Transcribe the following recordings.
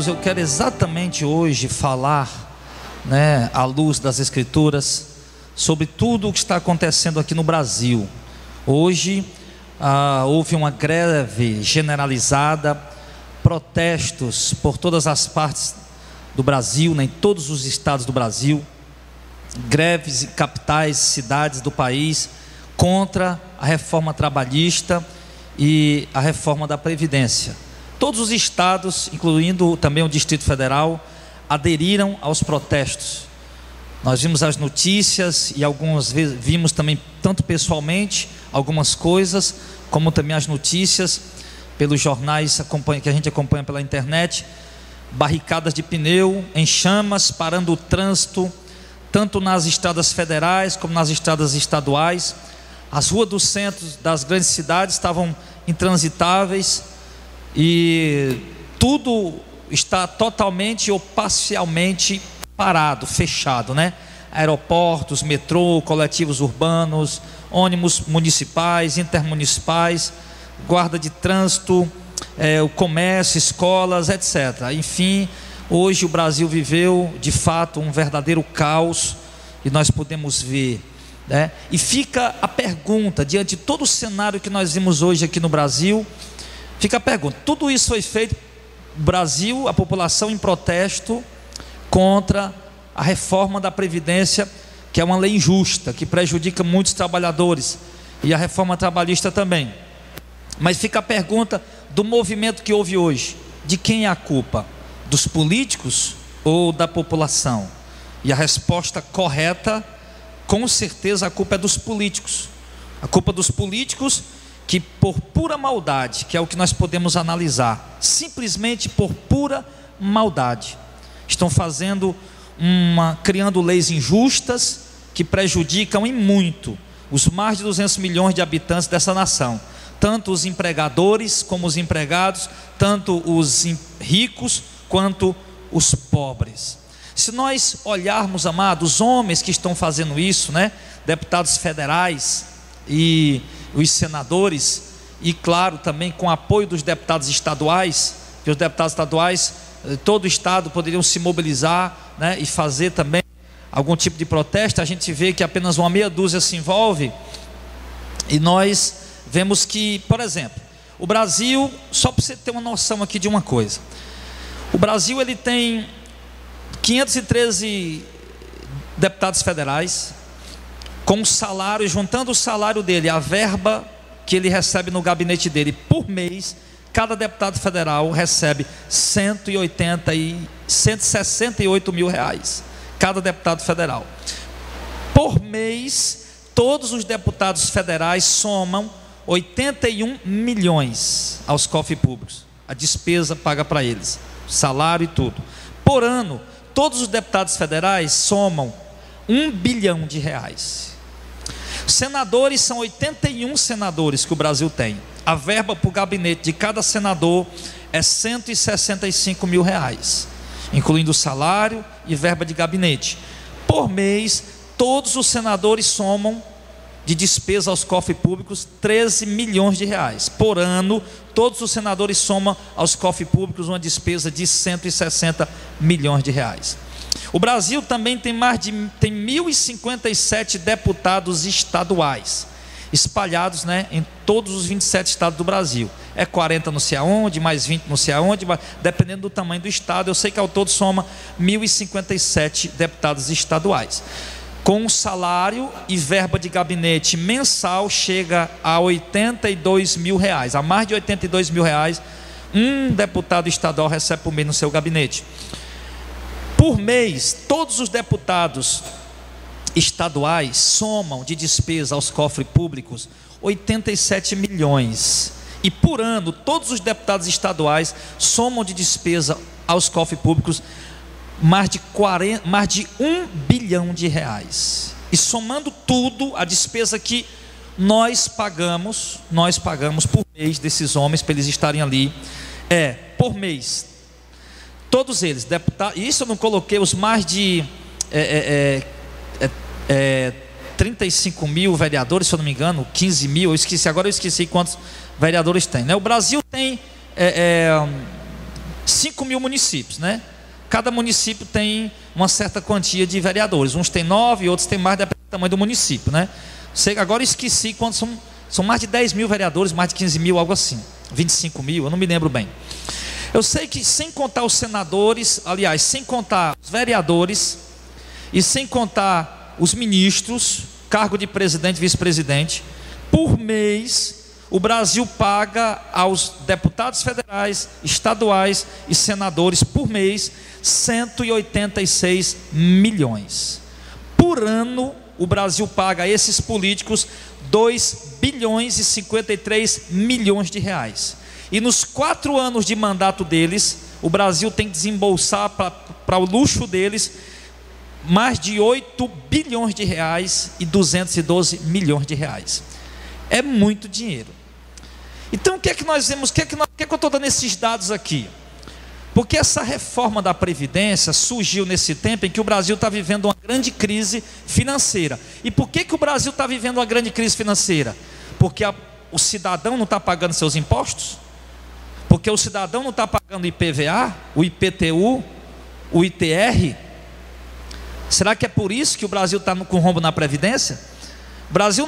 Eu quero exatamente hoje falar, à luz das Escrituras, sobre tudo o que está acontecendo aqui no Brasil. Hoje houve uma greve generalizada, protestos por todas as partes do Brasil, em todos os estados do Brasil, greves em capitais, cidades do país, contra a reforma trabalhista e a reforma da Previdência. Todos os estados, incluindo também o Distrito Federal, aderiram aos protestos. Nós vimos as notícias e algumas vezes vimos também, tanto pessoalmente, algumas coisas, como também as notícias pelos jornais que a gente acompanha pela internet. Barricadas de pneu em chamas, parando o trânsito, tanto nas estradas federais como nas estradas estaduais. As ruas dos centros das grandes cidades estavam intransitáveis e tudo está totalmente ou parcialmente parado, fechado, Aeroportos, metrô, coletivos urbanos, ônibus municipais, intermunicipais, guarda de trânsito, o comércio, escolas, etc. Enfim, hoje o Brasil viveu de fato um verdadeiro caos, e nós podemos ver, e fica a pergunta, diante de todo o cenário que nós vimos hoje aqui no Brasil, fica a pergunta: tudo isso foi feito no Brasil, a população em protesto contra a reforma da Previdência, que é uma lei injusta, que prejudica muitos trabalhadores, e a reforma trabalhista também. Mas fica a pergunta do movimento que houve hoje: de quem é a culpa? Dos políticos ou da população? E a resposta correta, com certeza, a culpa é dos políticos. A culpa dos políticos que, por pura maldade, que é o que nós podemos analisar, simplesmente por pura maldade, estão criando leis injustas que prejudicam em muito os mais de 200 milhões de habitantes dessa nação, tanto os empregadores como os empregados, tanto os ricos quanto os pobres. Se nós olharmos, amados, os homens que estão fazendo isso, deputados federais e os senadores, e claro, também com apoio dos deputados estaduais, que os deputados estaduais, todo o estado poderiam se mobilizar, e fazer também algum tipo de protesto. A gente vê que apenas uma meia dúzia se envolve, e nós vemos que, por exemplo, o Brasil, só para você ter uma noção aqui de uma coisa, o Brasil ele tem 513 deputados federais, com o salário, juntando o salário dele, a verba que ele recebe no gabinete dele por mês, cada deputado federal recebe 168 mil reais, cada deputado federal. Por mês, todos os deputados federais somam 81 milhões aos cofres públicos, a despesa paga para eles, salário e tudo. Por ano, todos os deputados federais somam 1 bilhão de reais. Senadores, são 81 senadores que o Brasil tem. A verba para o gabinete de cada senador é 165 mil reais, incluindo salário e verba de gabinete. Por mês, todos os senadores somam de despesa aos cofres públicos 13 milhões de reais. Por ano, todos os senadores somam aos cofres públicos uma despesa de 160 milhões de reais. O Brasil também tem 1.057 deputados estaduais, espalhados em todos os 27 estados do Brasil. É 40 não sei aonde, mais 20 não sei aonde, dependendo do tamanho do estado. Eu sei que ao todo soma 1.057 deputados estaduais. Com salário e verba de gabinete mensal, chega a 82 mil reais. A mais de 82 mil reais, um deputado estadual recebe por mês no seu gabinete. Por mês, todos os deputados estaduais somam de despesa aos cofres públicos 87 milhões. E por ano, todos os deputados estaduais somam de despesa aos cofres públicos mais de 1 bilhão de reais. E somando tudo, a despesa que nós pagamos por mês desses homens, para eles estarem ali, por mês, todos eles, deputados, isso eu não coloquei os mais de 35 mil vereadores, se eu não me engano, 15 mil, agora eu esqueci quantos vereadores tem, O Brasil tem 5 mil municípios, né? Cada município tem uma certa quantia de vereadores. Uns têm 9, outros têm mais, depende do tamanho do município, né? Agora esqueci quantos são mais de 10 mil vereadores, mais de 15 mil, algo assim. 25 mil, eu não me lembro bem. Eu sei que sem contar os senadores, aliás, sem contar os vereadores e sem contar os ministros, cargo de presidente e vice-presidente, por mês o Brasil paga aos deputados federais, estaduais e senadores por mês 186 milhões. Por ano o Brasil paga a esses políticos 2 bilhões e 53 milhões de reais. E nos 4 anos de mandato deles, o Brasil tem que desembolsar para o luxo deles mais de 8 bilhões de reais e 212 milhões de reais. É muito dinheiro. Então o que é que nós vemos? O que é que eu estou dando esses dados aqui? Porque essa reforma da Previdência surgiu nesse tempo em que o Brasil está vivendo uma grande crise financeira. E por que o Brasil está vivendo uma grande crise financeira? Porque o cidadão não está pagando seus impostos? Porque o cidadão não está pagando o IPVA, o IPTU, o ITR? Será que é por isso que o Brasil está com rombo na Previdência? O Brasil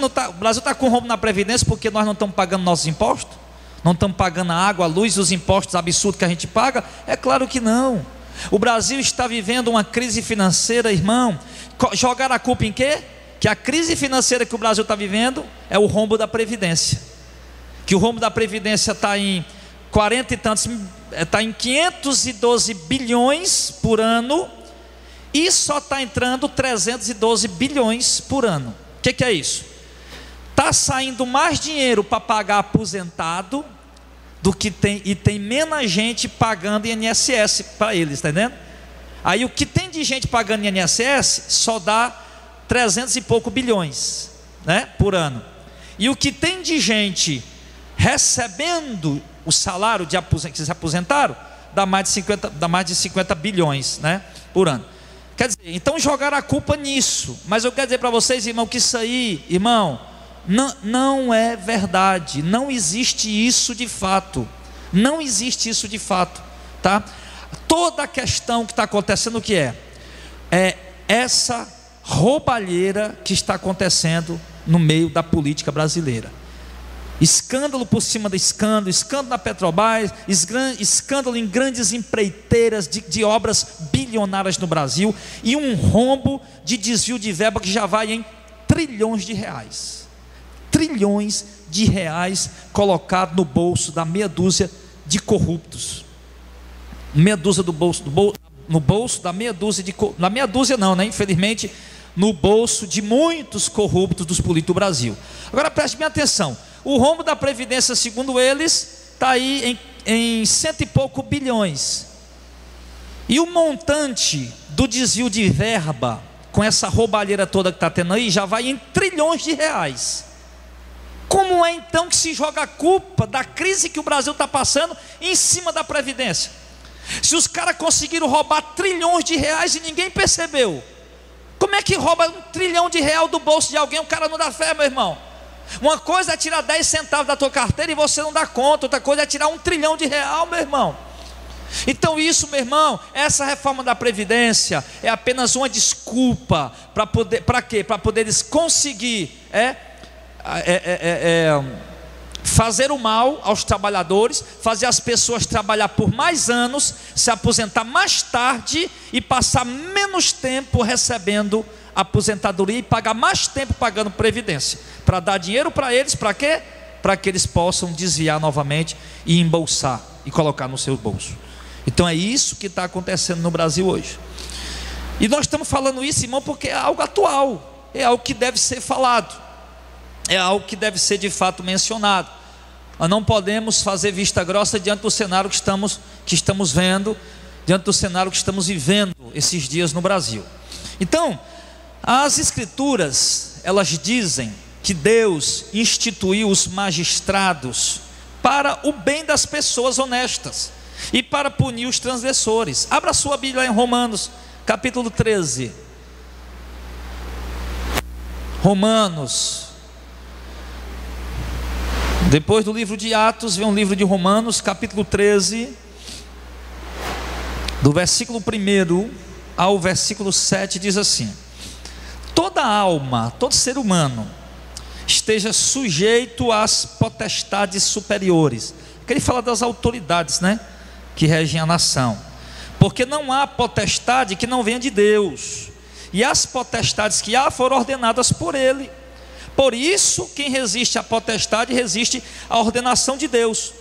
está com rombo na Previdência porque nós não estamos pagando nossos impostos? Não estamos pagando a água, a luz, os impostos absurdos que a gente paga? É claro que não. O Brasil está vivendo uma crise financeira, irmão. Jogar a culpa em quê? Que a crise financeira que o Brasil está vivendo é o rombo da Previdência. Que o rombo da Previdência está em 40 e tantos, está em 512 bilhões por ano, e só está entrando 312 bilhões por ano. O que é isso? Está saindo mais dinheiro para pagar aposentado do que tem, e tem menos gente pagando INSS para eles, está entendendo? Aí o que tem de gente pagando INSS só dá 300 e pouco bilhões, né, por ano. E o que tem de gente recebendo o salário que se aposentaram dá mais de 50 bilhões, né, por ano. Quer dizer, então jogaram a culpa nisso. Mas eu quero dizer para vocês, irmão, que isso aí, irmão, não é verdade. Não existe isso de fato. Não existe isso de fato, tá? Toda a questão que está acontecendo, o que é essa roubalheira que está acontecendo no meio da política brasileira. Escândalo por cima de escândalo, escândalo na Petrobras, escândalo em grandes empreiteiras de obras bilionárias no Brasil, e um rombo de desvio de verba que já vai em trilhões de reais. Trilhões de reais colocado no bolso da meia dúzia de corruptos. Meia dúzia no bolso da meia dúzia na meia dúzia não, né? Infelizmente, no bolso de muitos corruptos dos políticos do Brasil. Agora preste bem atenção. O rombo da Previdência, segundo eles, está aí em 100 e pouco bilhões. E o montante do desvio de verba, com essa roubalheira toda que está tendo aí, já vai em trilhões de reais. Como é então que se joga a culpa da crise que o Brasil está passando em cima da Previdência? Se os caras conseguiram roubar trilhões de reais e ninguém percebeu, como é que rouba R$1 trilhão do bolso de alguém? O cara não dá fé, meu irmão. Uma coisa é tirar 10 centavos da tua carteira e você não dá conta. Outra coisa é tirar R$1 trilhão, meu irmão. Então isso, meu irmão, essa reforma da Previdência é apenas uma desculpa para quê? Para poder eles conseguir fazer o mal aos trabalhadores, fazer as pessoas trabalhar por mais anos, se aposentar mais tarde e passar menos tempo recebendo aposentadoria e pagar mais tempo pagando previdência, para dar dinheiro para eles, para quê? Para que eles possam desviar novamente e embolsar e colocar no seu bolso. Então é isso que está acontecendo no Brasil hoje. E nós estamos falando isso, irmão, porque é algo atual, é algo que deve ser falado, é algo que deve ser de fato mencionado. Nós não podemos fazer vista grossa diante do cenário que estamos vendo, diante do cenário que estamos vivendo esses dias no Brasil. Então, as Escrituras, elas dizem que Deus instituiu os magistrados para o bem das pessoas honestas e para punir os transgressores. Abra sua Bíblia em Romanos, capítulo 13. Romanos. Depois do livro de Atos, vem o livro de Romanos, capítulo 13. do versículo 1 ao versículo 7 diz assim: toda alma, todo ser humano esteja sujeito às potestades superiores. Aqui ele fala das autoridades, né, que regem a nação, porque não há potestade que não venha de Deus, e as potestades que há foram ordenadas por ele. Por isso, quem resiste à potestade resiste à ordenação de Deus,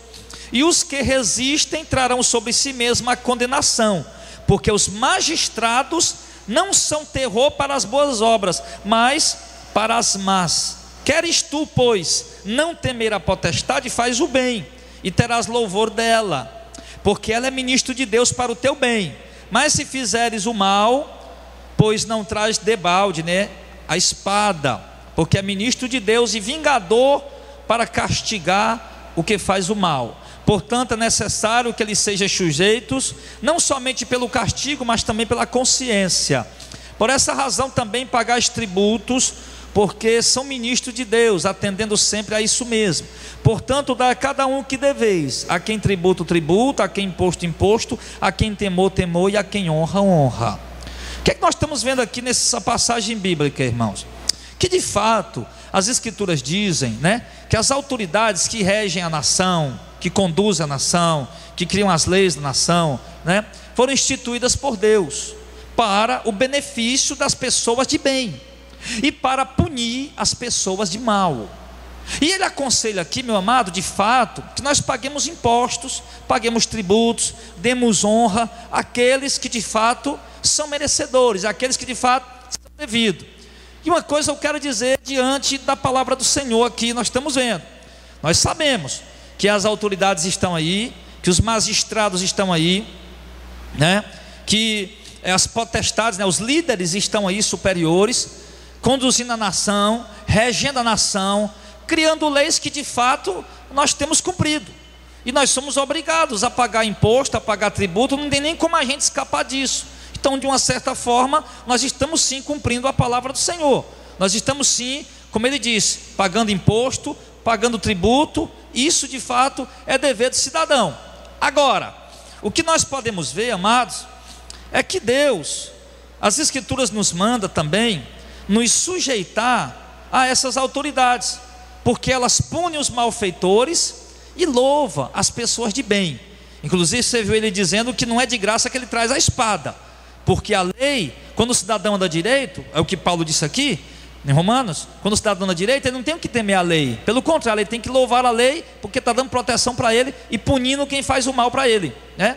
e os que resistem trarão sobre si mesmo a condenação, porque os magistrados não são terror para as boas obras, mas para as más. Queres tu, pois, não temer a potestade, faz o bem, e terás louvor dela, porque ela é ministro de Deus para o teu bem. Mas se fizeres o mal, pois não traz debalde, né, a espada, porque é ministro de Deus e vingador para castigar o que faz o mal. Portanto, é necessário que eles sejam sujeitos, não somente pelo castigo, mas também pela consciência. Por essa razão também pagais tributos, porque são ministros de Deus, atendendo sempre a isso mesmo. Portanto, dá a cada um o que deveis: a quem tributo, tributo; a quem imposto, imposto; a quem temor, temor; e a quem honra, honra. O que é que nós estamos vendo aqui nessa passagem bíblica, irmãos? Que de fato as escrituras dizem, né, que as autoridades que regem a nação, que conduzem a nação, que criam as leis da nação, né, foram instituídas por Deus para o benefício das pessoas de bem e para punir as pessoas de mal. E ele aconselha aqui, meu amado, de fato, que nós paguemos impostos, paguemos tributos, demos honra àqueles que de fato são merecedores, àqueles que de fato são devidos. E uma coisa eu quero dizer diante da palavra do Senhor aqui, nós estamos vendo, nós sabemos que as autoridades estão aí, que os magistrados estão aí, né, que as potestades, né, os líderes estão aí superiores, conduzindo a nação, regendo a nação, criando leis que de fato nós temos cumprido, e nós somos obrigados a pagar imposto, a pagar tributo, não tem nem como a gente escapar disso. Então, de uma certa forma, nós estamos sim cumprindo a palavra do Senhor, nós estamos sim, como ele disse, pagando imposto, pagando tributo. Isso de fato é dever do cidadão. Agora, o que nós podemos ver, amados, é que Deus, as escrituras nos manda também nos sujeitar a essas autoridades, porque elas punem os malfeitores e louva as pessoas de bem. Inclusive você viu ele dizendo que não é de graça que ele traz a espada, porque a lei, quando o cidadão anda direito, é o que Paulo disse aqui em Romanos, quando o cidadão anda direito, ele não tem o que temer a lei, pelo contrário, ele tem que louvar a lei, porque está dando proteção para ele e punindo quem faz o mal para ele, né?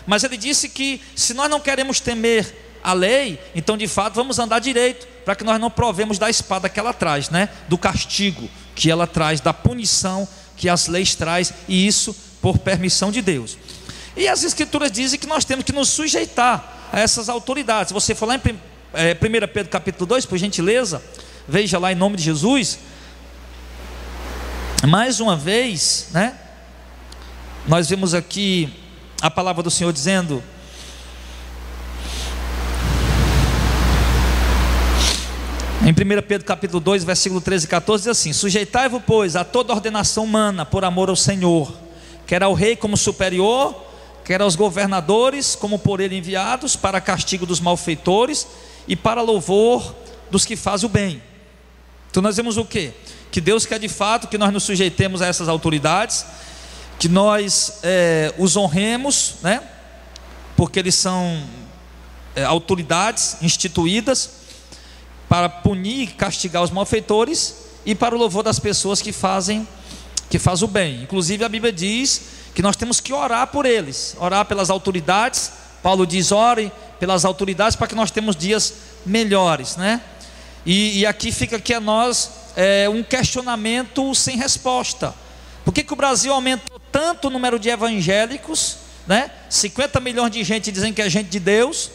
Mas ele disse que se nós não queremos temer a lei, então de fato vamos andar direito, para que nós não provemos da espada que ela traz, né, do castigo que ela traz, da punição que as leis traz, e isso por permissão de Deus. E as escrituras dizem que nós temos que nos sujeitar a essas autoridades. Se você for lá em 1 Pedro capítulo 2, por gentileza, veja lá em nome de Jesus. Mais uma vez, né, nós vemos aqui a palavra do Senhor dizendo: em 1 Pedro capítulo 2, versículo 13 e 14, diz assim: sujeitai-vos, pois, a toda ordenação humana por amor ao Senhor, quer ao rei como superior, quer aos governadores como por ele enviados, para castigo dos malfeitores e para louvor dos que fazem o bem. Então nós vemos o quê? Que Deus quer de fato que nós nos sujeitemos a essas autoridades, que nós os honremos, né? Porque eles são autoridades instituídas para punir e castigar os malfeitores e para o louvor das pessoas que fazem o bem. Inclusive a Bíblia diz que nós temos que orar por eles, orar pelas autoridades. Paulo diz: ore pelas autoridades para que nós tenhamos dias melhores, né? E aqui fica aqui a nós um questionamento sem resposta. Por que o Brasil aumentou tanto o número de evangélicos, né? 50 milhões de gente dizem que é gente de Deus,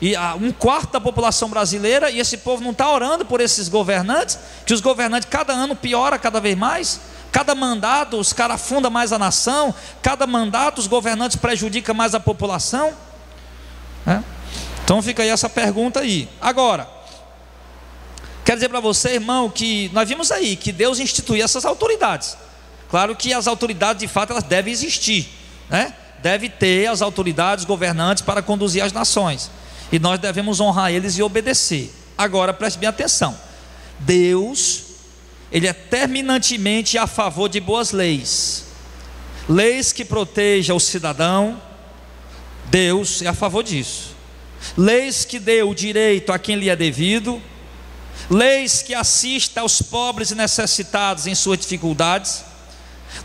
e um quarto da população brasileira, e esse povo não está orando por esses governantes, que os governantes cada ano piora cada vez mais. Cada mandato os caras afundam mais a nação, cada mandato os governantes prejudicam mais a população, né? Então fica aí essa pergunta aí. Agora, quero dizer para você, irmão, que nós vimos aí que Deus instituiu essas autoridades. Claro que as autoridades de fato elas devem existir, né? deve ter as autoridades governantes para conduzir as nações, e nós devemos honrar eles e obedecer. Agora preste bem atenção: Deus, Ele é terminantemente a favor de boas leis, leis que protejam o cidadão. Deus é a favor disso. Leis que dê o direito a quem lhe é devido, leis que assista aos pobres e necessitados em suas dificuldades.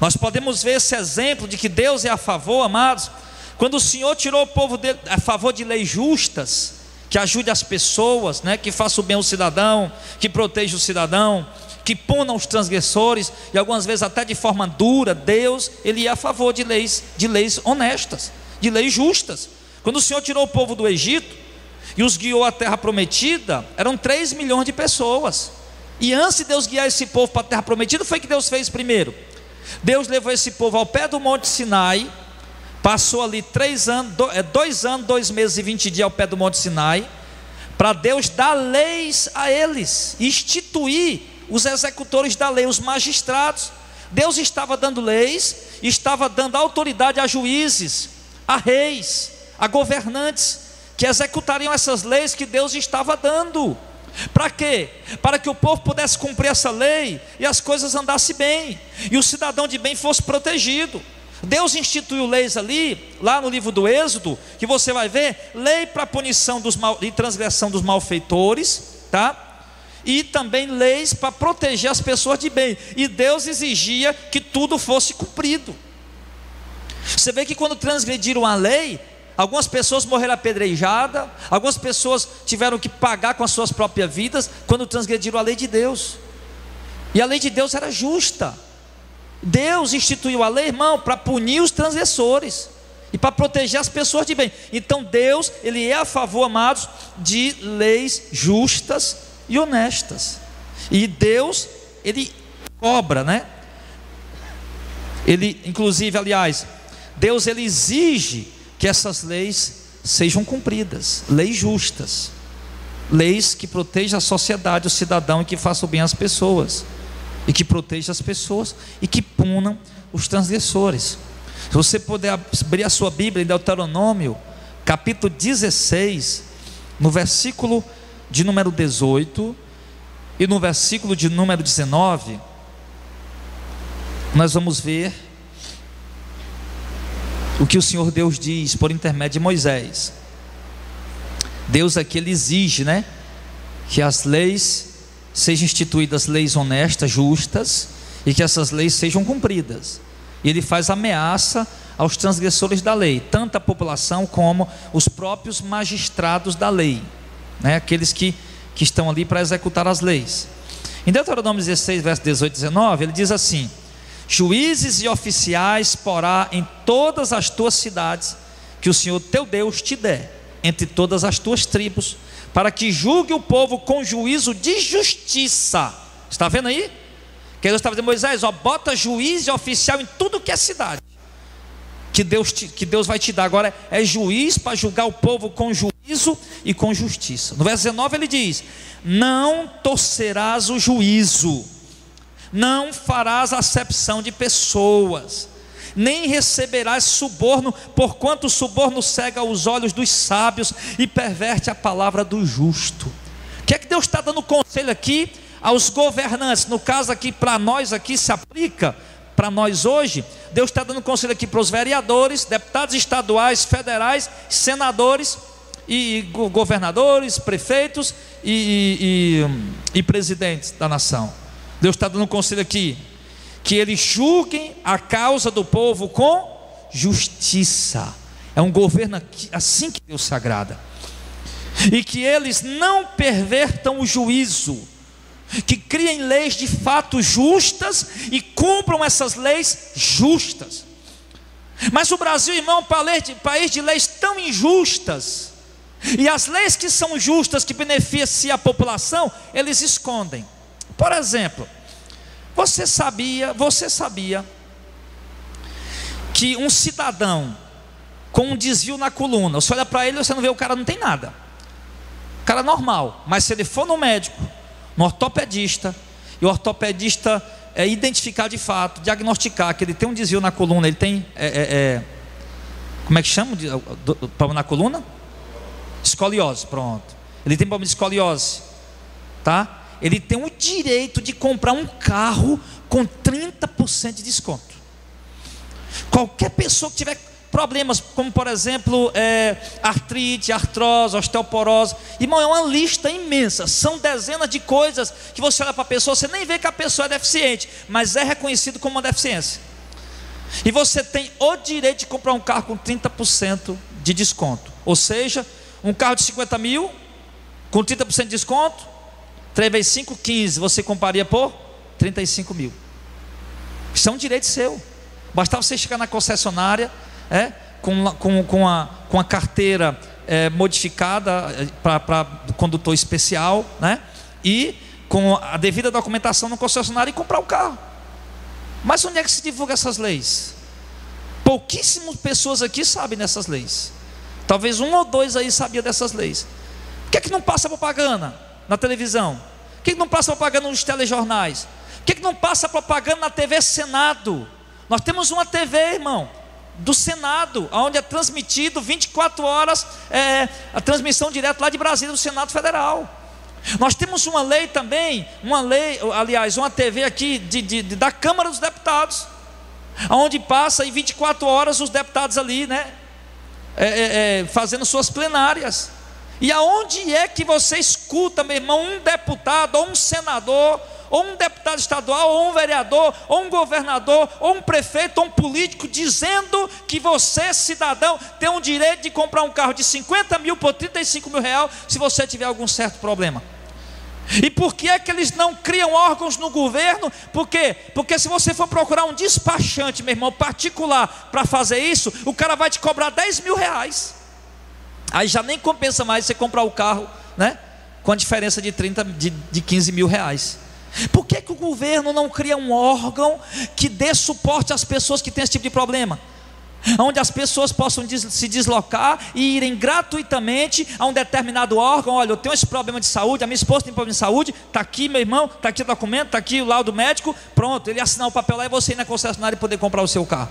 Nós podemos ver esse exemplo de que Deus é a favor, amados, quando o Senhor tirou o povo dele a favor de leis justas, que ajude as pessoas, né, que faça o bem ao cidadão, que proteja o cidadão, que punam os transgressores, e algumas vezes até de forma dura. Deus, Ele é a favor de leis honestas, de leis justas. Quando o Senhor tirou o povo do Egito e os guiou à terra prometida, eram 3 milhões de pessoas, e antes de Deus guiar esse povo para a terra prometida, foi que Deus fez primeiro. Deus levou esse povo ao pé do Monte Sinai, passou ali 2 anos, 2 meses e 20 dias ao pé do Monte Sinai, para Deus dar leis a eles, instituir os executores da lei, os magistrados. Deus estava dando leis, estava dando autoridade a juízes, a reis, a governantes, que executariam essas leis que Deus estava dando. Para quê? Para que o povo pudesse cumprir essa lei e as coisas andassem bem, e o cidadão de bem fosse protegido. Deus instituiu leis ali, lá no livro do Êxodo, que você vai ver, lei para punição e transgressão dos malfeitores, tá? E também leis para proteger as pessoas de bem, e Deus exigia que tudo fosse cumprido. Você vê que quando transgrediram a lei, algumas pessoas morreram apedrejadas, algumas pessoas tiveram que pagar com as suas próprias vidas, quando transgrediram a lei de Deus. E a lei de Deus era justa. Deus instituiu a lei, irmão, para punir os transgressores e para proteger as pessoas de bem. Então Deus, Ele é a favor, amados, de leis justas e honestas. E Deus, Ele cobra, né? Ele, inclusive, aliás, Deus, Ele exige que essas leis sejam cumpridas, leis justas, leis que protejam a sociedade, o cidadão, e que façam bem às pessoas, e que protejam as pessoas, e que punam os transgressores. Se você puder abrir a sua Bíblia em Deuteronômio, capítulo 16, no versículo de número 18, e no versículo de número 19, nós vamos ver o que o Senhor Deus diz por intermédio de Moisés. Deus aqui, Ele exige, né, que as leis sejam instituídas, leis honestas, justas, e que essas leis sejam cumpridas. E Ele faz ameaça aos transgressores da lei, tanto a população como os próprios magistrados da lei, né, aqueles que estão ali para executar as leis. Em Deuteronômio 16, verso 18 e 19, ele diz assim: juízes e oficiais porá em todas as tuas cidades, que o Senhor teu Deus te der, entre todas as tuas tribos, para que julgue o povo com juízo de justiça. Está vendo aí? Que Deus estava dizendo: Moisés, ó, bota juiz e oficial em tudo que é cidade, que Deus vai te dar. Agora é juiz para julgar o povo com juízo e com justiça. No verso 19 ele diz: não torcerás o juízo, não farás acepção de pessoas, nem receberás suborno, porquanto o suborno cega os olhos dos sábios e perverte a palavra do justo. O que é que Deus está dando conselho aqui aos governantes? No caso aqui, para nós aqui se aplica, para nós hoje, Deus está dando conselho aqui para os vereadores, deputados estaduais, federais, senadores e governadores, prefeitos e presidentes da nação. Deus está dando um conselho aqui, que eles julguem a causa do povo com justiça. É um governo assim que Deus se agrada. E que eles não pervertam o juízo, que criem leis de fato justas e cumpram essas leis justas. Mas o Brasil, irmão, é um país de leis tão injustas, e as leis que são justas, que beneficiam a população, eles escondem. Por exemplo, você sabia que um cidadão com um desvio na coluna, você olha para ele e você não vê, o cara não tem nada, o cara é normal, mas se ele for no médico, no ortopedista, e o ortopedista identificar de fato, diagnosticar que ele tem um desvio na coluna, ele tem Como é que chama? Problema na coluna? Escoliose, pronto. Ele tem problema de escoliose, tá? Ele tem o direito de comprar um carro com 30% de desconto. Qualquer pessoa que tiver problemas, como por exemplo artrite, artrose, osteoporose, irmão, é uma lista imensa. São dezenas de coisas que você olha para a pessoa, você nem vê que a pessoa é deficiente, mas é reconhecido como uma deficiência. E você tem o direito de comprar um carro com 30% de desconto. Ou seja, um carro de 50 mil com 30% de desconto, 3 vezes 5, 15, você compraria por 35 mil. Isso é um direito seu. Bastava você chegar na concessionária com a carteira modificada para condutor especial, né? E com a devida documentação no concessionário e comprar o carro. Mas onde é que se divulga essas leis? Pouquíssimas pessoas aqui sabem dessas leis. Talvez 1 ou 2 aí sabia dessas leis. Por que é que não passa propaganda na televisão? Por que é que não passa propaganda nos telejornais? Por que é que não passa propaganda na TV Senado? Nós temos uma TV, irmão, do Senado, onde é transmitido 24 horas a transmissão direta lá de Brasília, do Senado Federal. Nós temos uma lei também, uma TV aqui da Câmara dos Deputados, onde passa em 24 horas os deputados ali, né, fazendo suas plenárias. E aonde é que você escuta, meu irmão, um deputado, ou um senador, ou um deputado estadual, ou um vereador, ou um governador, ou um prefeito, ou um político, dizendo que você, cidadão, tem o direito de comprar um carro de 50 mil por 35 mil reais, se você tiver algum certo problema? E por que é que eles não criam órgãos no governo? Por quê? Porque se você for procurar um despachante, meu irmão, particular, para fazer isso, o cara vai te cobrar 10 mil reais. Aí já nem compensa mais você comprar o carro, né, com a diferença de 15 mil reais. Por que que o governo não cria um órgão que dê suporte às pessoas que têm esse tipo de problema? Onde as pessoas possam se deslocar e irem gratuitamente a um determinado órgão. Olha, eu tenho esse problema de saúde, a minha esposa tem problema de saúde, está aqui meu irmão, está aqui o documento, está aqui o laudo médico, pronto, ele assinar o papel lá e você ir na concessionária e poder comprar o seu carro.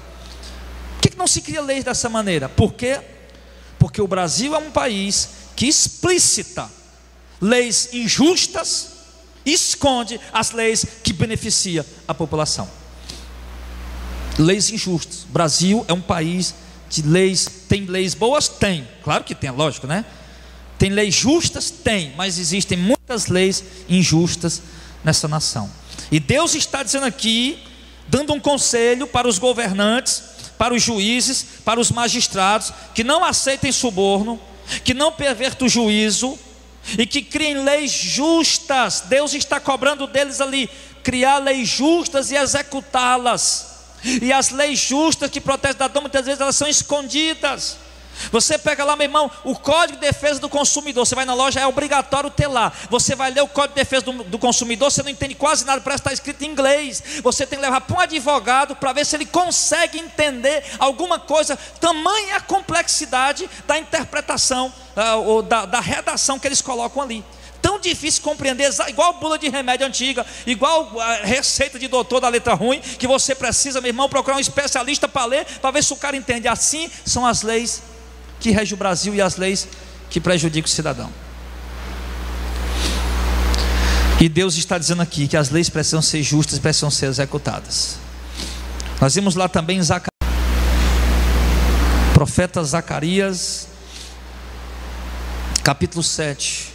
Por que não se cria leis dessa maneira? Por quê? Porque o Brasil é um país que explicita leis injustas, esconde as leis que beneficiam a população. Leis injustas. O Brasil é um país de leis. Tem leis boas? Tem, claro que tem, lógico, né? Tem leis justas? Tem, mas existem muitas leis injustas nessa nação. E Deus está dizendo aqui, dando um conselho para os governantes, para os juízes, para os magistrados, que não aceitem suborno, que não pervertam o juízo e que criem leis justas. Deus está cobrando deles ali, criar leis justas e executá-las. E as leis justas que protegem o cidadão, muitas vezes elas são escondidas. Você pega lá, meu irmão, o Código de Defesa do Consumidor. Você vai na loja, é obrigatório ter lá. Você vai ler o Código de Defesa do Consumidor, você não entende quase nada, parece que está escrito em inglês. Você tem que levar para um advogado para ver se ele consegue entender alguma coisa. Tamanha a complexidade da interpretação ou da redação que eles colocam ali. Tão difícil compreender, igual bula de remédio antiga, igual a receita de doutor da letra ruim, que você precisa, meu irmão, procurar um especialista para ler, para ver se o cara entende. Assim são as leis que regem o Brasil e as leis que prejudicam o cidadão. E Deus está dizendo aqui que as leis precisam ser justas e precisam ser executadas. Nós vimos lá também em Zacarias, profeta Zacarias, capítulo 7.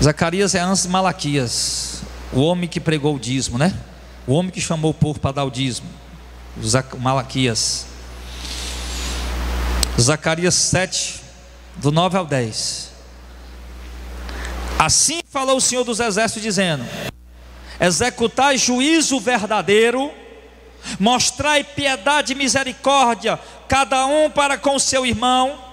Zacarias é antes de Malaquias, o homem que pregou o dízimo, né? O homem que chamou o povo para dar o dízimo. Malaquias. Zacarias 7, do 9 ao 10. Assim falou o Senhor dos Exércitos, dizendo: executai juízo verdadeiro, mostrai piedade e misericórdia, cada um para com o seu irmão,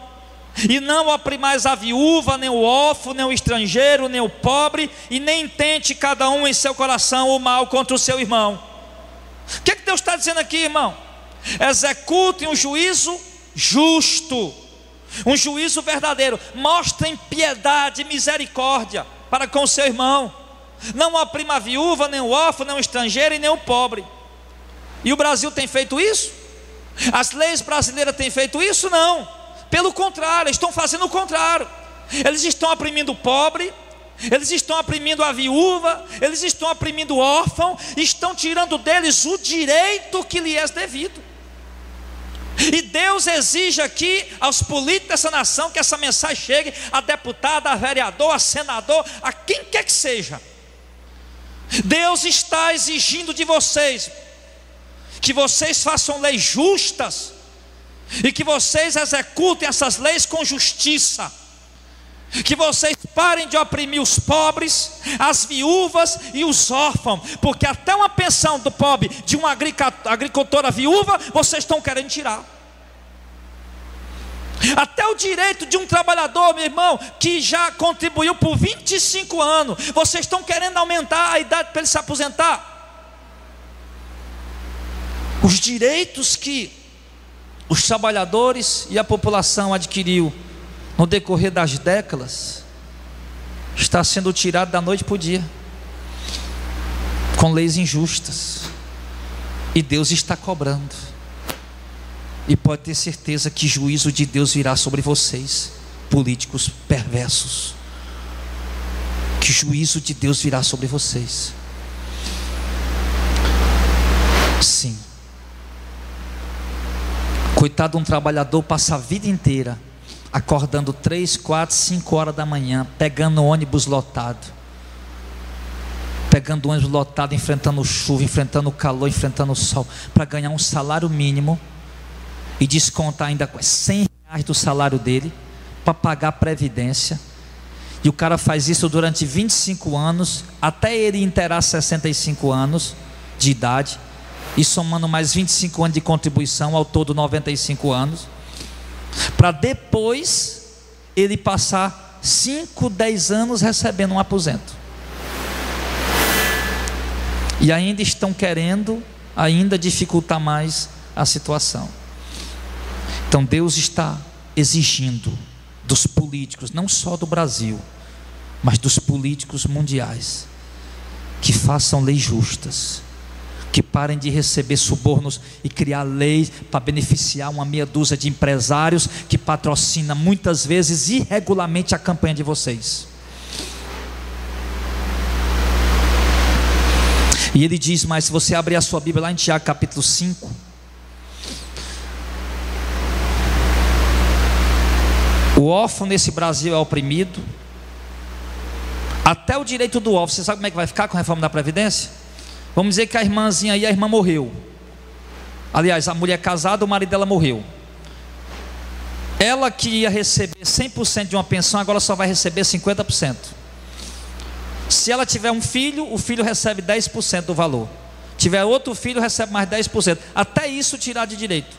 e não oprimais a viúva, nem o órfão, nem o estrangeiro, nem o pobre, e nem intente cada um em seu coração o mal contra o seu irmão. O que Deus está dizendo aqui, irmão? Executem um juízo justo, um juízo verdadeiro, mostrem piedade e misericórdia para com o seu irmão, não oprima a viúva, nem o órfão, nem o estrangeiro e nem o pobre. E o Brasil tem feito isso? As leis brasileiras têm feito isso? Não. Pelo contrário, estão fazendo o contrário. Eles estão oprimindo o pobre, eles estão oprimindo a viúva, eles estão oprimindo o órfão, estão tirando deles o direito que lhes é devido. E Deus exige aqui aos políticos dessa nação que essa mensagem chegue a deputado, a vereador, a senador, a quem quer que seja. Deus está exigindo de vocês que vocês façam leis justas e que vocês executem essas leis com justiça, que vocês parem de oprimir os pobres, as viúvas e os órfãos, porque até uma pensão do pobre de uma agricultora viúva vocês estão querendo tirar. Até o direito de um trabalhador, meu irmão, que já contribuiu por 25 anos, vocês estão querendo aumentar a idade para ele se aposentar. Os direitos que os trabalhadores e a população adquiriu no decorrer das décadas está sendo tirado da noite para o dia, com leis injustas, e Deus está cobrando. E pode ter certeza que juízo de Deus virá sobre vocês, políticos perversos. Que juízo de Deus virá sobre vocês. Sim. Coitado de um trabalhador, passa a vida inteira acordando 3, 4, 5 horas da manhã, pegando ônibus lotado, enfrentando chuva, enfrentando calor, enfrentando o sol, para ganhar um salário mínimo e descontar ainda R$100 do salário dele para pagar a previdência. E o cara faz isso durante 25 anos, até ele inteirar 65 anos de idade, e somando mais 25 anos de contribuição, ao todo 95 anos, para depois ele passar 5, 10 anos recebendo um aposento. E ainda estão querendo ainda dificultar mais a situação. Então Deus está exigindo dos políticos, não só do Brasil, mas dos políticos mundiais, que façam leis justas, que parem de receber subornos e criar leis para beneficiar uma meia dúzia de empresários que patrocina muitas vezes irregularmente a campanha de vocês. E ele diz mais, se você abrir a sua Bíblia lá em Tiago capítulo 5, o órfão nesse Brasil é oprimido, até o direito do órfão. Você sabe como é que vai ficar com a reforma da Previdência? Vamos dizer que a irmãzinha aí, a irmã morreu. Aliás, a mulher casada, o marido dela morreu. Ela que ia receber 100% de uma pensão, agora só vai receber 50%. Se ela tiver um filho, o filho recebe 10% do valor. Tiver outro filho, recebe mais 10%. Até isso tirar de direito.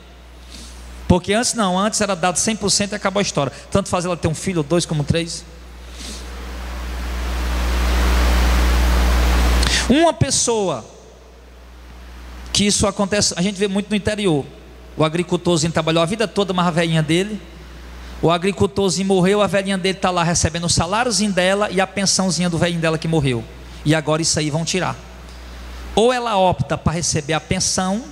Porque antes não, antes era dado 100% e acabou a história. Tanto faz ela ter um filho, 2 como 3. Uma pessoa que isso acontece, a gente vê muito no interior. O agricultorzinho trabalhou a vida toda, mas a velhinha dele, o agricultorzinho morreu, a velhinha dele está lá recebendo o saláriozinho dela e a pensãozinha do velhinho dela que morreu. E agora isso aí vão tirar. Ou ela opta para receber a pensão,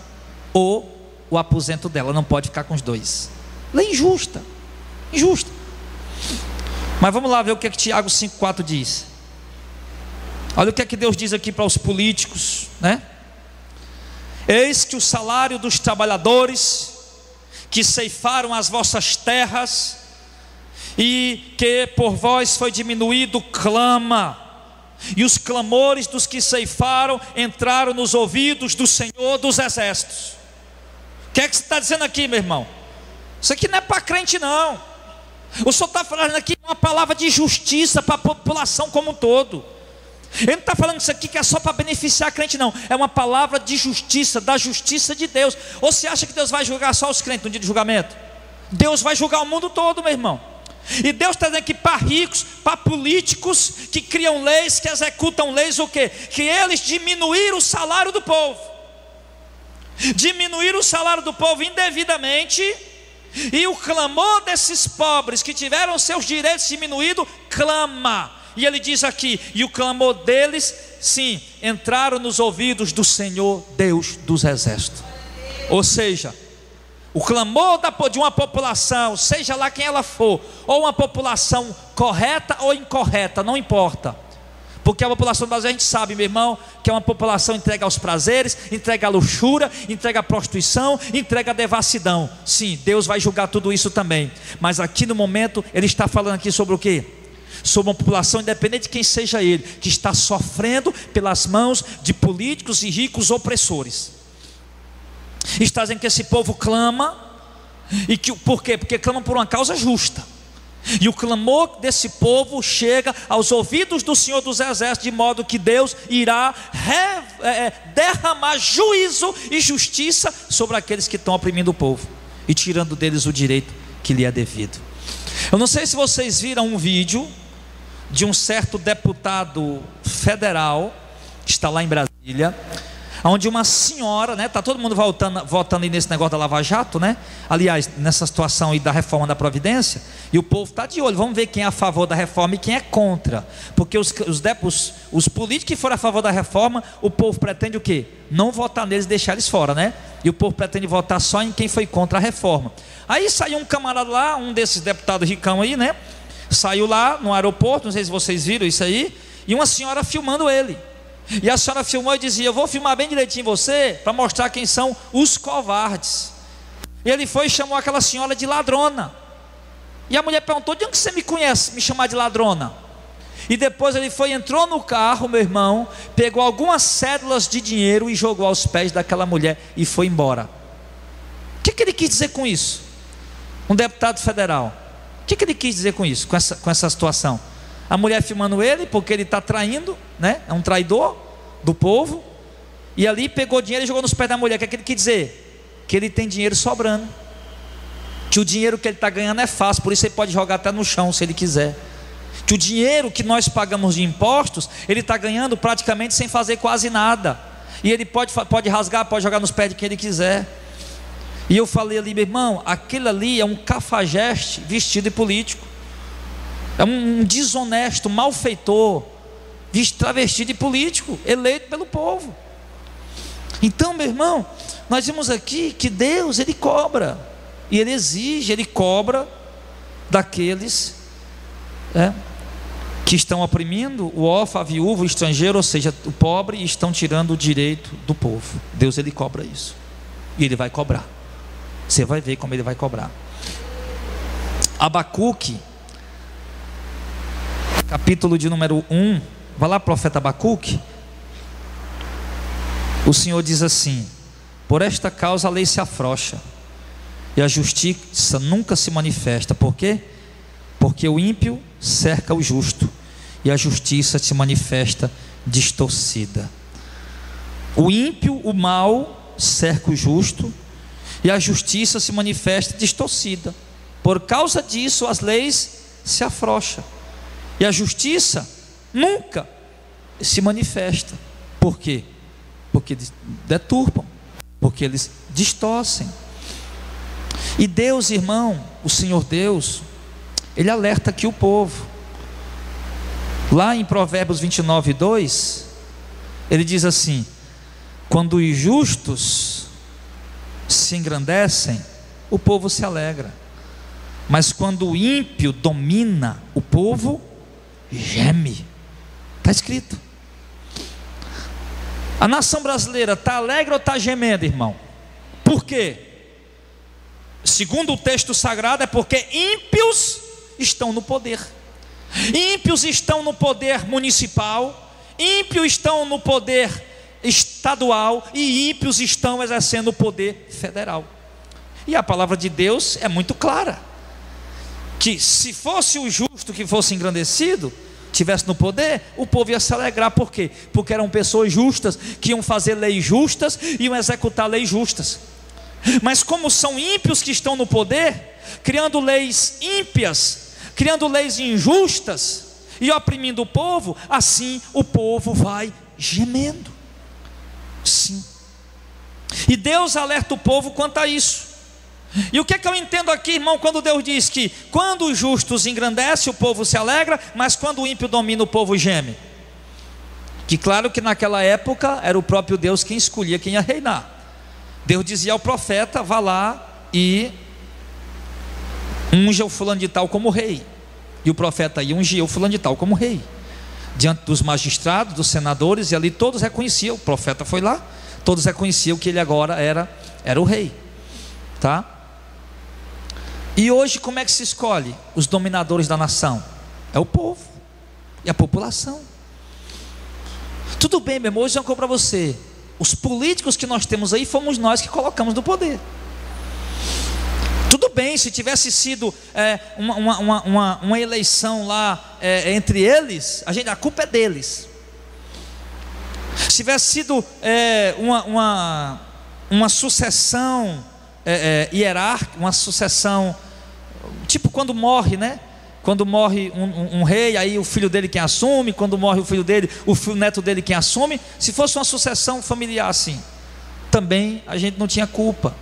ou o aposento dela, não pode ficar com os dois. Lei injusta, injusta. Mas vamos lá ver o que Tiago 5,4 diz. Olha o que Deus diz aqui para os políticos, né? Eis que o salário dos trabalhadores que ceifaram as vossas terras e que por vós foi diminuído clama, e os clamores dos que ceifaram entraram nos ouvidos do Senhor dos Exércitos. O que é que você está dizendo aqui, meu irmão? Isso aqui não é para crente não. O Senhor está falando aqui uma palavra de justiça para a população como um todo. Ele não está falando isso aqui que é só para beneficiar a crente não. É uma palavra de justiça, da justiça de Deus. Ou você acha que Deus vai julgar só os crentes no dia de julgamento? Deus vai julgar o mundo todo, meu irmão. E Deus está dizendo aqui para ricos, para políticos que criam leis, que executam leis, o quê? Que eles diminuíram o salário do povo. Diminuíram o salário do povo indevidamente. E o clamor desses pobres que tiveram seus direitos diminuídos, clama. E ele diz aqui, e o clamor deles, sim, entraram nos ouvidos do Senhor Deus dos Exércitos. Ou seja, O clamor de uma população, seja lá quem ela for, ou uma população correta ou incorreta, não importa. Porque a população do Brasil, a gente sabe, meu irmão, que é uma população entregue aos prazeres, entregue à luxúria, entregue à prostituição, entregue à devassidão. Sim, Deus vai julgar tudo isso também. Mas aqui no momento, Ele está falando aqui sobre o quê? Sobre uma população, independente de quem seja ele, que está sofrendo pelas mãos de políticos e ricos opressores. Está dizendo que esse povo clama, e que, por quê? Porque clama por uma causa justa. E o clamor desse povo chega aos ouvidos do Senhor dos Exércitos, de modo que Deus irá derramar juízo e justiça sobre aqueles que estão oprimindo o povo e tirando deles o direito que lhe é devido. Eu não sei se vocês viram um vídeo de um certo deputado federal, que está lá em Brasília, onde uma senhora, né, está todo mundo votando aí nesse negócio da Lava Jato, né? Aliás, nessa situação aí da reforma da Previdência, e o povo está de olho, vamos ver quem é a favor da reforma e quem é contra, porque os políticos que forem a favor da reforma, o povo pretende o quê? Não votar neles e deixar eles fora, né? E o povo pretende votar só em quem foi contra a reforma. Aí saiu um camarada lá, um desses deputados ricão aí, né? Saiu lá no aeroporto, não sei se vocês viram isso aí, e uma senhora filmando ele. E a senhora filmou e dizia: eu vou filmar bem direitinho você, para mostrar quem são os covardes. E ele foi e chamou aquela senhora de ladrona. E a mulher perguntou: de onde você me conhece, me chamar de ladrona? E depois ele foi, entrou no carro, meu irmão, pegou algumas cédulas de dinheiro e jogou aos pés daquela mulher e foi embora. O que ele quis dizer com isso? Um deputado federal. O que ele quis dizer com isso, com essa situação? A mulher filmando ele, porque ele está traindo, né? É um traidor do povo. E ali pegou dinheiro e jogou nos pés da mulher. O que ele quis dizer? Que ele tem dinheiro sobrando, que o dinheiro que ele está ganhando é fácil, por isso ele pode jogar até no chão se ele quiser. Que o dinheiro que nós pagamos de impostos, ele está ganhando praticamente sem fazer quase nada. E ele pode rasgar, pode jogar nos pés de quem ele quiser. E eu falei ali, meu irmão, aquele ali é um cafajeste vestido de político. É um desonesto, malfeitor, travestido de político, eleito pelo povo. Então, meu irmão, nós vimos aqui que Deus, Ele cobra, e Ele exige, Ele cobra daqueles que estão oprimindo o órfão, a viúva, o estrangeiro, ou seja, o pobre, e estão tirando o direito do povo. Deus, Ele cobra isso, e Ele vai cobrar. Você vai ver como Ele vai cobrar. Abacuque, capítulo de número 1, vai lá, profeta Abacuque. O Senhor diz assim: por esta causa a lei se afrouxa e a justiça nunca se manifesta. Por quê? Porque o ímpio cerca o justo e a justiça se manifesta distorcida. O ímpio, o mal, cerca o justo e a justiça se manifesta distorcida. Por causa disso as leis se afrouxam e a justiça nunca se manifesta. Por quê? Porque eles deturpam, porque eles distorcem. E Deus, irmão, o Senhor Deus, Ele alerta aqui o povo. Lá em Provérbios 29:2, Ele diz assim: quando os justos se engrandecem, o povo se alegra, mas quando o ímpio domina, o povo geme. Está escrito. A nação brasileira está alegre ou está gemendo, irmão? Por quê? Segundo o texto sagrado, é porque ímpios estão no poder. Ímpios estão no poder municipal, ímpios estão no poder estadual e ímpios estão exercendo o poder federal. E a palavra de Deus é muito clara, que se fosse o justo que fosse engrandecido, tivesse no poder, o povo ia se alegrar. Por quê? Porque eram pessoas justas, que iam fazer leis justas, iam executar leis justas. Mas como são ímpios que estão no poder, criando leis ímpias, criando leis injustas e oprimindo o povo, assim o povo vai gemendo. Sim. E Deus alerta o povo quanto a isso. E o que é que eu entendo aqui, irmão, quando Deus diz que quando os justos engrandecem, o povo se alegra, mas quando o ímpio domina, o povo geme? Que claro que naquela época era o próprio Deus quem escolhia quem ia reinar. Deus dizia ao profeta: vá lá e unja o fulano de tal como rei. E o profeta ia ungir o fulano de tal como rei, diante dos magistrados, dos senadores, e ali todos reconheciam, o profeta foi lá, todos reconheciam que ele agora era o rei, tá? E hoje como é que se escolhe os dominadores da nação? É o povo e a população. Tudo bem, meu irmão, hoje eu para você, os políticos que nós temos aí fomos nós que colocamos no poder. Tudo bem, se tivesse sido uma eleição lá entre eles, a culpa é deles. Se tivesse sido uma sucessão hierárquica, uma sucessão, tipo quando morre, né? Quando morre um rei, aí o filho dele quem assume, quando morre o filho dele, o neto dele quem assume. Se fosse uma sucessão familiar assim, também a gente não tinha culpa.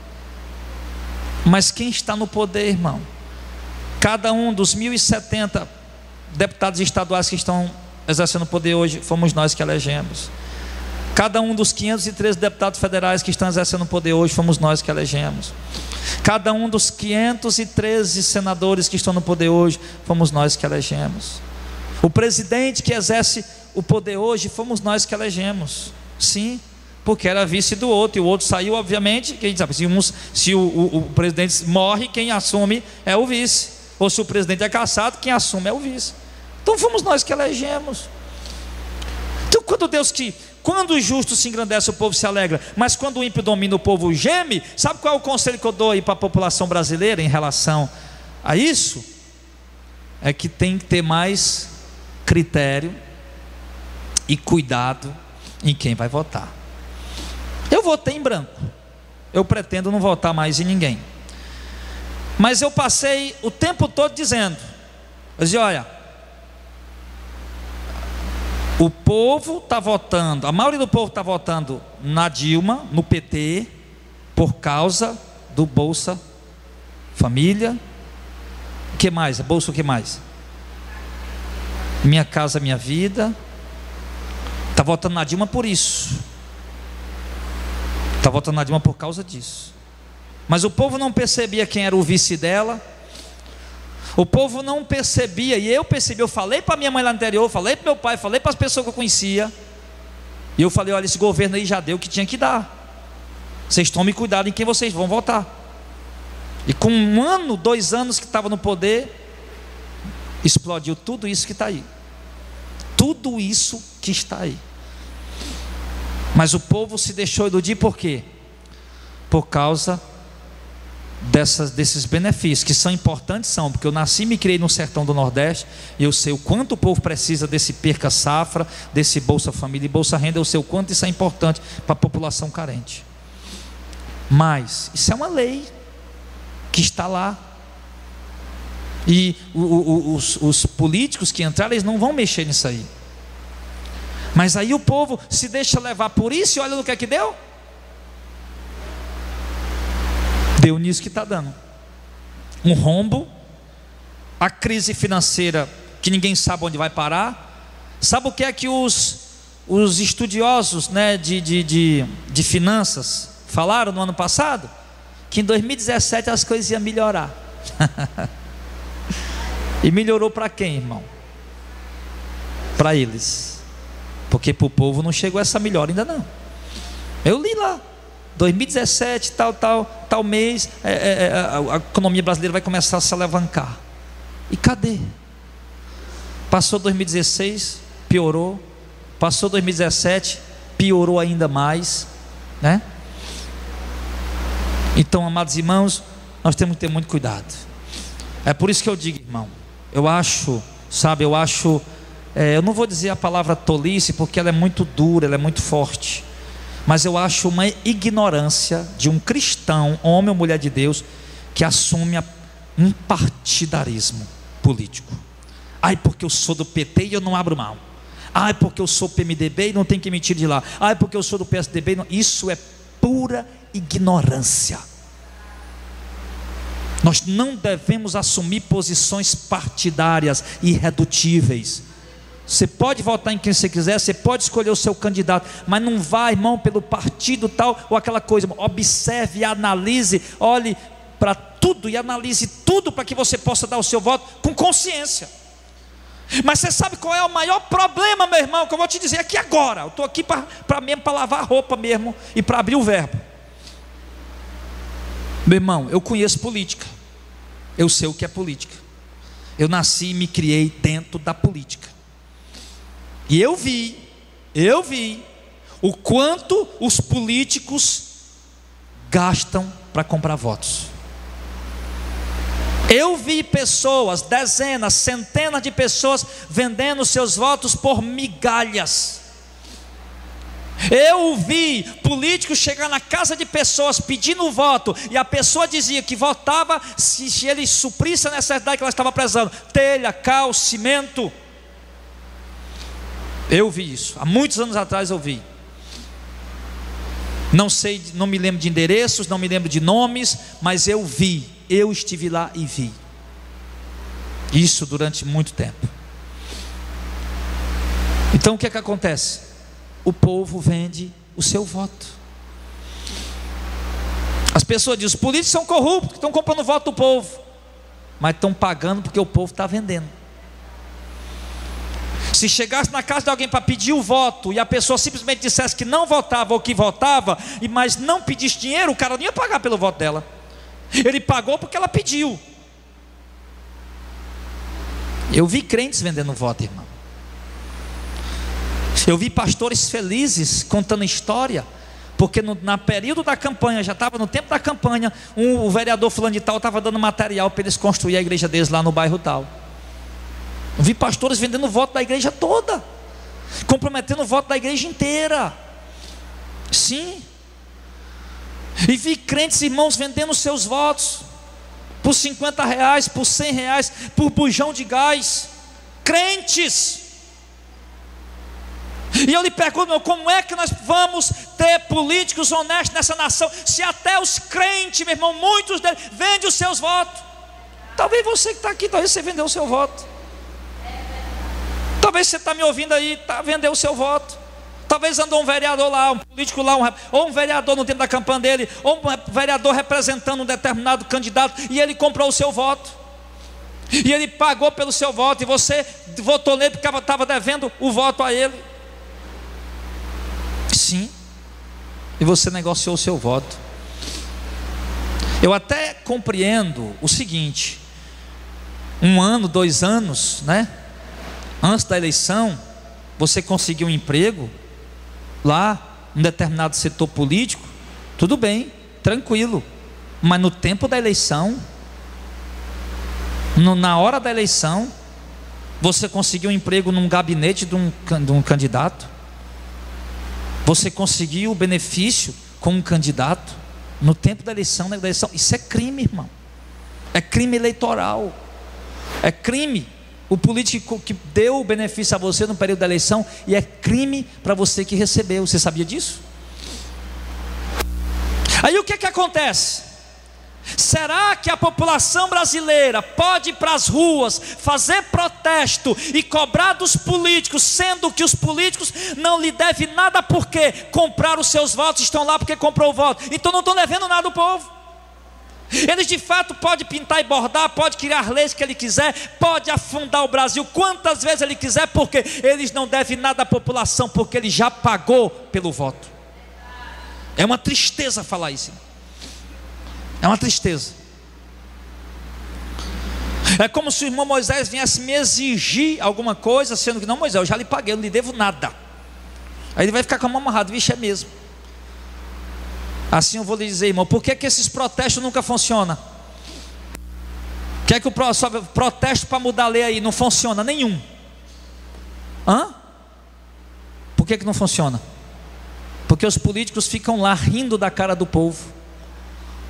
Mas quem está no poder, irmão? Cada um dos 1.070 deputados estaduais que estão exercendo o poder hoje, fomos nós que elegemos. Cada um dos 513 deputados federais que estão exercendo o poder hoje, fomos nós que elegemos. Cada um dos 513 senadores que estão no poder hoje, fomos nós que elegemos. O presidente que exerce o poder hoje, fomos nós que elegemos. Sim, porque era vice do outro, e o outro saiu, obviamente. Quem sabe, se o presidente morre, quem assume é o vice. Ou se o presidente é cassado, quem assume é o vice. Então fomos nós que elegemos. Então quando o justo se engrandece, o povo se alegra, mas quando o ímpio domina, o povo geme. Sabe qual é o conselho que eu dou aí para a população brasileira em relação a isso? É que tem que ter mais critério e cuidado em quem vai votar. Eu votei em branco, eu pretendo não votar mais em ninguém, mas eu passei o tempo todo dizendo, eu dizia, olha, o povo está votando, a maioria do povo está votando na Dilma, no PT, por causa do Bolsa Família. O que mais? Bolsa o que mais? Minha Casa Minha Vida. Está votando na Dilma por isso. Está votando na Dilma por causa disso. Mas o povo não percebia quem era o vice dela. O povo não percebia, e eu percebi. Eu falei para minha mãe lá no interior, falei para meu pai, falei para as pessoas que eu conhecia, e eu falei, olha, esse governo aí já deu o que tinha que dar. Vocês tomem cuidado em quem vocês vão votar. E com 1 ano, 2 anos que estava no poder, explodiu tudo isso que está aí. Tudo isso que está aí. Mas o povo se deixou iludir por quê? Por causa desses benefícios, que são importantes, porque eu nasci e me criei no sertão do Nordeste, e eu sei o quanto o povo precisa desse Perca Safra, desse Bolsa Família e Bolsa Renda. Eu sei o quanto isso é importante para a população carente. Mas isso é uma lei que está lá, e os políticos que entraram, eles não vão mexer nisso aí. Mas aí o povo se deixa levar por isso, e olha no que é que deu. Deu nisso que está dando um rombo, a crise financeira que ninguém sabe onde vai parar. Sabe o que é que os estudiosos, né, de finanças falaram no ano passado? Que em 2017 as coisas iam melhorar. E melhorou para quem, irmão? Para eles, porque para o povo não chegou essa melhora ainda não. Eu li lá 2017, tal mês, a economia brasileira vai começar a se alavancar. E cadê? Passou 2016, piorou. Passou 2017, piorou ainda mais, né? Então, amados irmãos, nós temos que ter muito cuidado. É por isso que eu digo, irmão, eu não vou dizer a palavra tolice, porque ela é muito dura, ela é muito forte, mas eu acho uma ignorância de um cristão, homem ou mulher de Deus, que assume um partidarismo político. Ai, porque eu sou do PT e eu não abro mão. Ai, porque eu sou PMDB e não tem que me tirar de lá. Ai, porque eu sou do PSDB. Não. Isso é pura ignorância. Nós não devemos assumir posições partidárias irredutíveis. Você pode votar em quem você quiser, você pode escolher o seu candidato, mas não vá, irmão, pelo partido tal ou aquela coisa. Observe, analise, olhe para tudo e analise tudo para que você possa dar o seu voto com consciência. Mas você sabe qual é o maior problema, meu irmão, que eu vou te dizer aqui agora. Eu estou aqui para lavar a roupa mesmo e para abrir o verbo. Meu irmão, eu conheço política, eu sei o que é política. Eu nasci e me criei dentro da política. E eu vi o quanto os políticos gastam para comprar votos. Eu vi pessoas, dezenas, centenas de pessoas vendendo seus votos por migalhas. Eu vi políticos chegar na casa de pessoas pedindo voto, e a pessoa dizia que votava se ele suprisse a necessidade que ela estava precisando: telha, cal, cimento. Eu vi isso, há muitos anos atrás eu vi. Não sei, não me lembro de endereços, não me lembro de nomes, mas eu vi, eu estive lá e vi isso durante muito tempo. Então o que é que acontece? O povo vende o seu voto. As pessoas dizem: os políticos são corruptos, estão comprando o voto do povo, mas estão pagando porque o povo está vendendo. Se chegasse na casa de alguém para pedir o voto e a pessoa simplesmente dissesse que não votava ou que votava, mas não pedisse dinheiro, o cara não ia pagar pelo voto dela. Ele pagou porque ela pediu. Eu vi crentes vendendo voto, irmão. Eu vi pastores felizes contando história, porque na período da campanha, já estava no tempo da campanha, o vereador fulano de tal estava dando material para eles construir a igreja deles lá no bairro tal. Eu vi pastores vendendo o voto da igreja toda, comprometendo o voto da igreja inteira. Sim. E vi crentes, irmãos, vendendo seus votos por R$50, por R$100, por bujão de gás. Crentes. E eu lhe pergunto, meu, como é que nós vamos ter políticos honestos nessa nação, se até os crentes, meu irmão, muitos deles vendem os seus votos? Talvez você que está aqui, talvez você vendeu o seu voto. Talvez você está me ouvindo aí, vendeu o seu voto. Talvez andou um vereador lá, um político lá, ou um vereador no tempo da campanha dele, ou um vereador representando um determinado candidato, e ele comprou o seu voto, e ele pagou pelo seu voto, e você votou nele porque estava devendo o voto a ele. Sim. E você negociou o seu voto. Eu até compreendo o seguinte: 1 ano, 2 anos, né? Antes da eleição, você conseguiu um emprego lá, em determinado setor político, tudo bem, tranquilo. Mas no tempo da eleição, na hora da eleição, você conseguiu um emprego num gabinete de um candidato, você conseguiu o benefício com um candidato, no tempo da eleição, na eleição. Isso é crime, irmão. É crime eleitoral. É crime. O político que deu o benefício a você no período da eleição, e é crime para você que recebeu. Você sabia disso? Aí o que que acontece? Será que a população brasileira pode ir para as ruas, fazer protesto e cobrar dos políticos, sendo que os políticos não lhe devem nada porque compraram os seus votos, estão lá porque comprou o voto, então não estão devendo nada ao povo? Eles de fato podem pintar e bordar, pode criar leis que ele quiser, pode afundar o Brasil quantas vezes ele quiser, porque eles não devem nada à população, porque ele já pagou pelo voto. É uma tristeza falar isso. É uma tristeza. É como se o irmão Moisés viesse me exigir alguma coisa, sendo que não, Moisés, eu já lhe paguei, eu não lhe devo nada. Aí ele vai ficar com a mão amarrada, vixe, é mesmo. Assim eu vou lhe dizer, irmão, por que que esses protestos nunca funcionam? Quer que o protesto para mudar a lei aí não funciona? Nenhum. Por que que não funciona? Porque os políticos ficam lá rindo da cara do povo,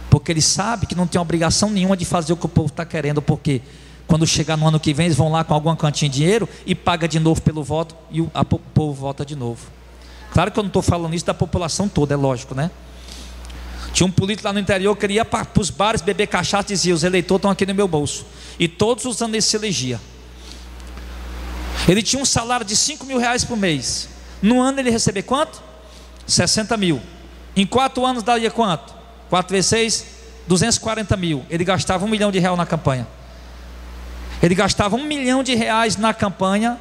porque eles sabem que não tem obrigação nenhuma de fazer o que o povo está querendo, porque quando chegar no ano que vem, eles vão lá com alguma quantia de dinheiro e paga de novo pelo voto, e o povo vota de novo. Claro que eu não estou falando isso da população toda, é lógico, né? Tinha um político lá no interior que queria para os bares beber cachaça, dizia: os eleitores estão aqui no meu bolso, e todos os anos ele se elegia. Ele tinha um salário de R$5.000 por mês. No ano ele recebia quanto? 60 mil. Em 4 anos daria quanto? 4 vezes 6, 240 mil, ele gastava R$1 milhão na campanha. Ele gastava R$1 milhão na campanha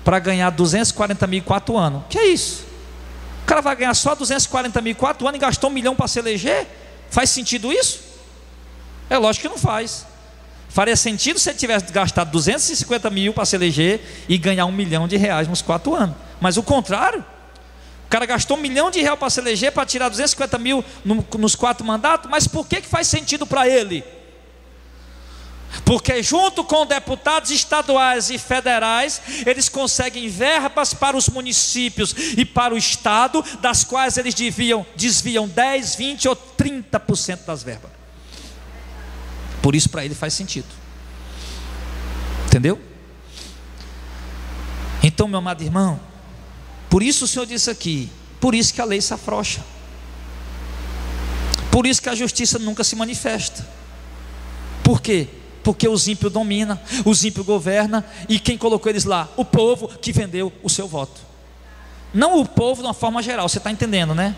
para ganhar 240 mil em 4 anos. Que é isso? O cara vai ganhar só 240 mil em 4 anos e gastou R$1 milhão para se eleger? Faz sentido isso? É lógico que não faz. Faria sentido se ele tivesse gastado 250 mil para se eleger e ganhar R$1 milhão nos 4 anos. Mas o contrário, o cara gastou R$1 milhão para se eleger, para tirar 250 mil nos 4 mandatos. Mas por que faz sentido para ele? Porque junto com deputados estaduais e federais, eles conseguem verbas para os municípios e para o estado, das quais eles desviam 10, 20 ou 30% das verbas. Por isso para ele faz sentido. Entendeu? Então, meu amado irmão, por isso o Senhor disse aqui, por isso que a lei se afrouxa, por isso que a justiça nunca se manifesta. Por quê? Porque os ímpios dominam, os ímpios governam. E quem colocou eles lá? O povo que vendeu o seu voto. Não o povo de uma forma geral, você está entendendo, né?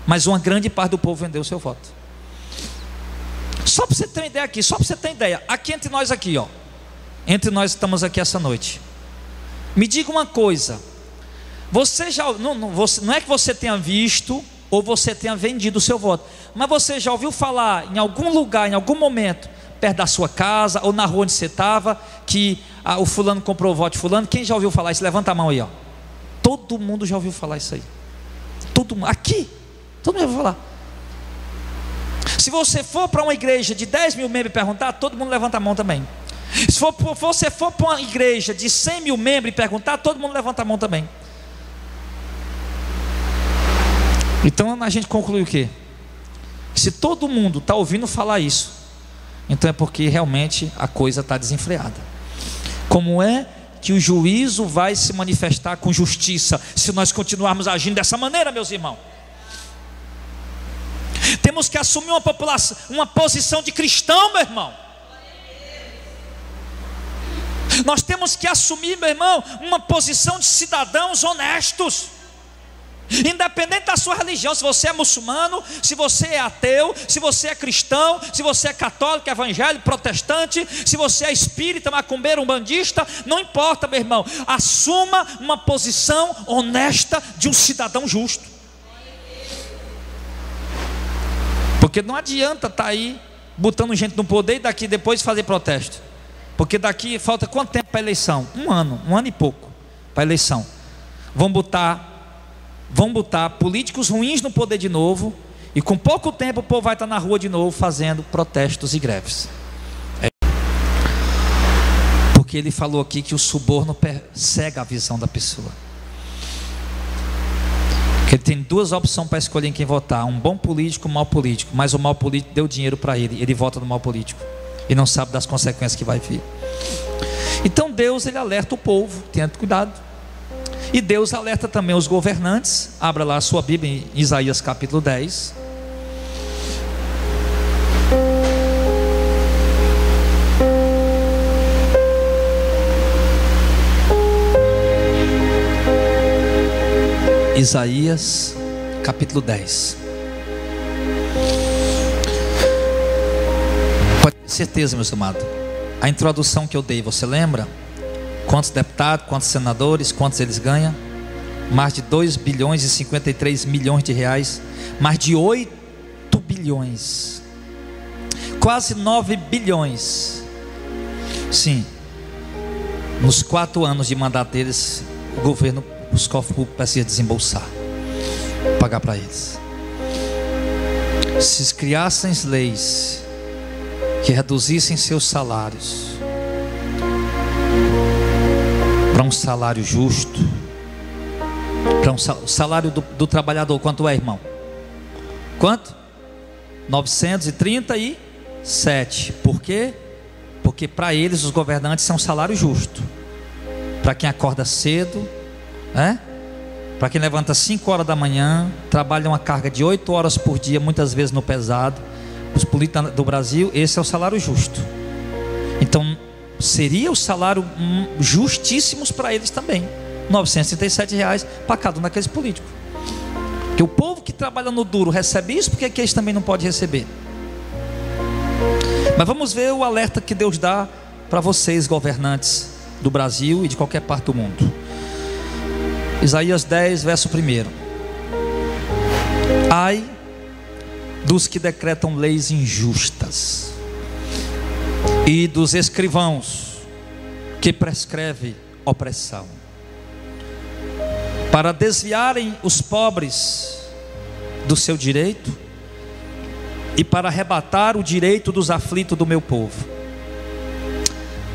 Mas uma grande parte do povo vendeu o seu voto. Só para você ter uma ideia aqui, só para você ter uma ideia, aqui entre nós aqui, ó, entre nós estamos aqui essa noite. Me diga uma coisa, você já, não é que você tenha visto ou você tenha vendido o seu voto, mas você já ouviu falar em algum lugar, em algum momento, perto da sua casa ou na rua onde você estava, que o fulano comprou o voto de fulano? Quem já ouviu falar isso? Levanta a mão aí, ó. Todo mundo já ouviu falar isso aí. Todo mundo, aqui, todo mundo já ouviu falar. Se você for para uma igreja de 10 mil membros e perguntar, todo mundo levanta a mão também. Se você for para uma igreja de 100 mil membros e perguntar, todo mundo levanta a mão também. Então a gente conclui o quê? Se todo mundo está ouvindo falar isso, então é porque realmente a coisa está desenfreada. Como é que o juízo vai se manifestar com justiça se nós continuarmos agindo dessa maneira, meus irmãos? Temos que assumir uma posição de cristão, meu irmão. Nós temos que assumir, meu irmão, uma posição de cidadãos honestos, independente da sua religião. Se você é muçulmano, se você é ateu, se você é cristão, se você é católico, evangélico, protestante, se você é espírita, macumbeiro, umbandista, não importa, meu irmão. Assuma uma posição honesta de um cidadão justo. Porque não adianta estar aí botando gente no poder e daqui depois fazer protesto. Porque daqui falta quanto tempo para a eleição? Um ano e pouco para a eleição. Vão botar políticos ruins no poder de novo, e com pouco tempo o povo vai estar na rua de novo fazendo protestos e greves. Porque ele falou aqui que o suborno cega a visão da pessoa. Que ele tem 2 opções para escolher em quem votar: um bom político, um mau político. Mas o mau político deu dinheiro para ele vota no mau político e não sabe das consequências que vai vir. Então Deus, ele alerta o povo: tenha cuidado. E Deus alerta também os governantes. Abra lá a sua Bíblia em Isaías capítulo 10. Isaías capítulo 10. Pode ter certeza, meus amados, a introdução que eu dei, você lembra? Quantos deputados, quantos senadores, quantos eles ganham? Mais de 2 bilhões e 53 milhões de reais. Mais de 8 bilhões. Quase 9 bilhões. Sim. Nos 4 anos de mandato deles, o governo, os cofres públicos precisam desembolsar, pagar para eles. Se criassem leis que reduzissem seus salários para um salário justo, para um salário do trabalhador, quanto é, irmão? Quanto? 937. Por quê? Porque para eles, os governantes, é um salário justo. Para quem acorda cedo, para quem levanta 5 horas da manhã, trabalha uma carga de 8 horas por dia, muitas vezes no pesado. Os políticos do Brasil, esse é o salário justo. Então seria o salário justíssimos para eles também, R$937 para cada um daqueles políticos. Porque o povo que trabalha no duro recebe isso, porque que eles também não podem receber? Mas vamos ver o alerta que Deus dá para vocês, governantes do Brasil e de qualquer parte do mundo. Isaías 10, verso 1. Ai dos que decretam leis injustas e dos escrivãos que prescrevem opressão, para desviarem os pobres do seu direito e para arrebatar o direito dos aflitos do meu povo,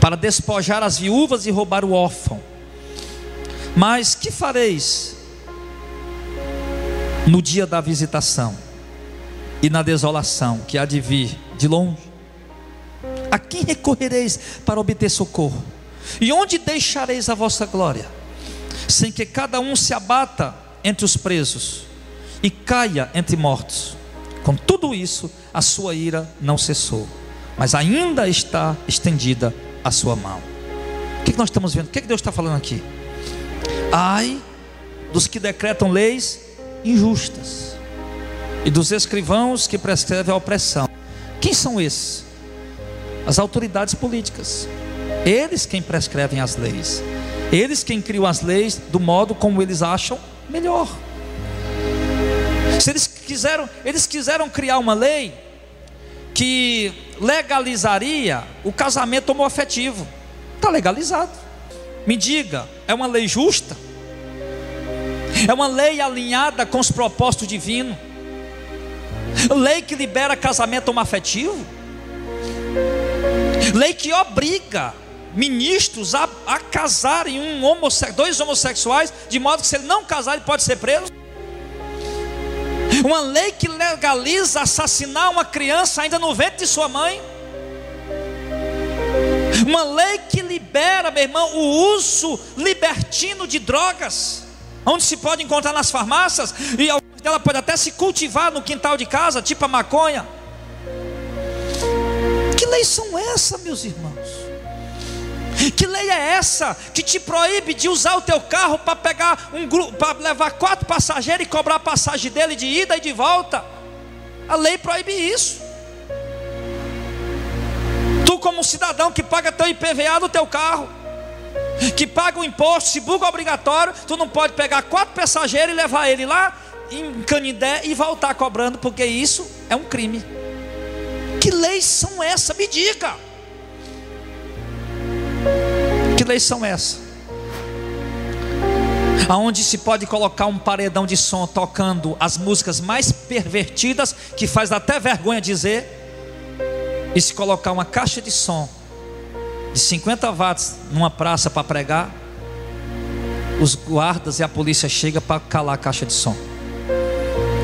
para despojar as viúvas e roubar o órfão. Mas que fareis no dia da visitação e na desolação que há de vir de longe? A quem recorrereis para obter socorro? E onde deixareis a vossa glória? Sem que cada um se abata entre os presos e caia entre mortos. Com tudo isso, a sua ira não cessou, mas ainda está estendida a sua mão. O que nós estamos vendo? O que Deus está falando aqui? Ai dos que decretam leis injustas e dos escrivãos que prescrevem a opressão. Quem são esses? As autoridades políticas. Eles quem prescrevem as leis, eles quem criam as leis do modo como eles acham melhor. Se eles quiseram criar uma lei que legalizaria o casamento homoafetivo, está legalizado. Me diga, é uma lei justa? É uma lei alinhada com os propósitos divinos? Lei que libera casamento homoafetivo? Lei que obriga ministros a casarem dois homossexuais, de modo que se ele não casar ele pode ser preso? Uma lei que legaliza assassinar uma criança ainda no ventre de sua mãe? Uma lei que libera, meu irmão, o uso libertino de drogas, onde se pode encontrar nas farmácias, e algumas delas pode até se cultivar no quintal de casa, tipo a maconha. Que leis são essas, meus irmãos? Que lei é essa que te proíbe de usar o teu carro para pegar para levar 4 passageiros e cobrar a passagem dele de ida e de volta? A lei proíbe isso. Tu, como cidadão que paga teu IPVA no teu carro, que paga o imposto, se buga obrigatório, tu não pode pegar 4 passageiros e levar ele lá em Canindé e voltar cobrando, porque isso é um crime. Que leis são essas? Me diga. Que leis são essas? Aonde se pode colocar um paredão de som tocando as músicas mais pervertidas, que faz até vergonha dizer, e se colocar uma caixa de som de 50 watts numa praça para pregar, os guardas e a polícia chegam para calar a caixa de som.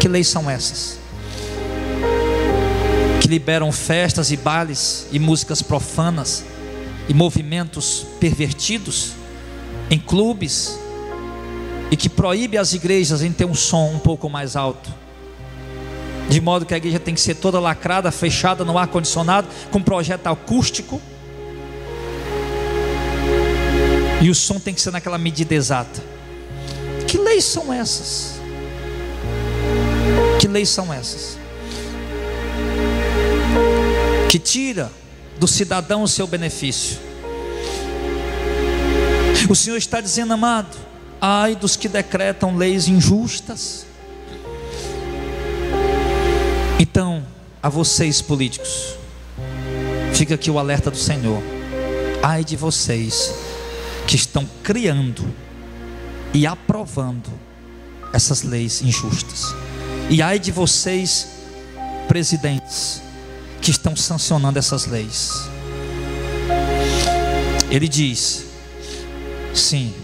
Que leis são essas? Que liberam festas e bailes e músicas profanas e movimentos pervertidos em clubes, e que proíbe as igrejas em ter um som um pouco mais alto, de modo que a igreja tem que ser toda lacrada, fechada no ar-condicionado, com projeto acústico, e o som tem que ser naquela medida exata. Que leis são essas? Que leis são essas? Que tira do cidadão o seu benefício. O Senhor está dizendo, amado, ai dos que decretam leis injustas. Então, a vocês políticos, fica aqui o alerta do Senhor. Ai de vocês que estão criando e aprovando essas leis injustas. E ai de vocês, presidentes, que estão sancionando essas leis. Ele diz, sim,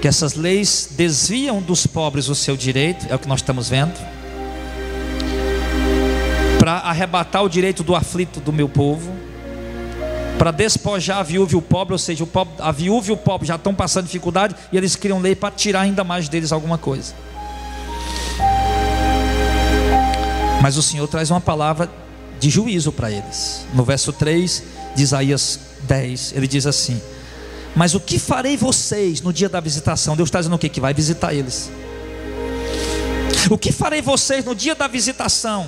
que essas leis desviam dos pobres o seu direito, é o que nós estamos vendo, para arrebatar o direito do aflito do meu povo, para despojar a viúva e o pobre, ou seja, a viúva e o pobre já estão passando dificuldade, e eles criam lei para tirar ainda mais deles alguma coisa. Mas o Senhor traz uma palavra de juízo para eles. No verso 3 de Isaías 10, ele diz assim: mas o que farei vocês no dia da visitação? Deus está dizendo o quê? Que vai visitar eles. O que farei vocês no dia da visitação?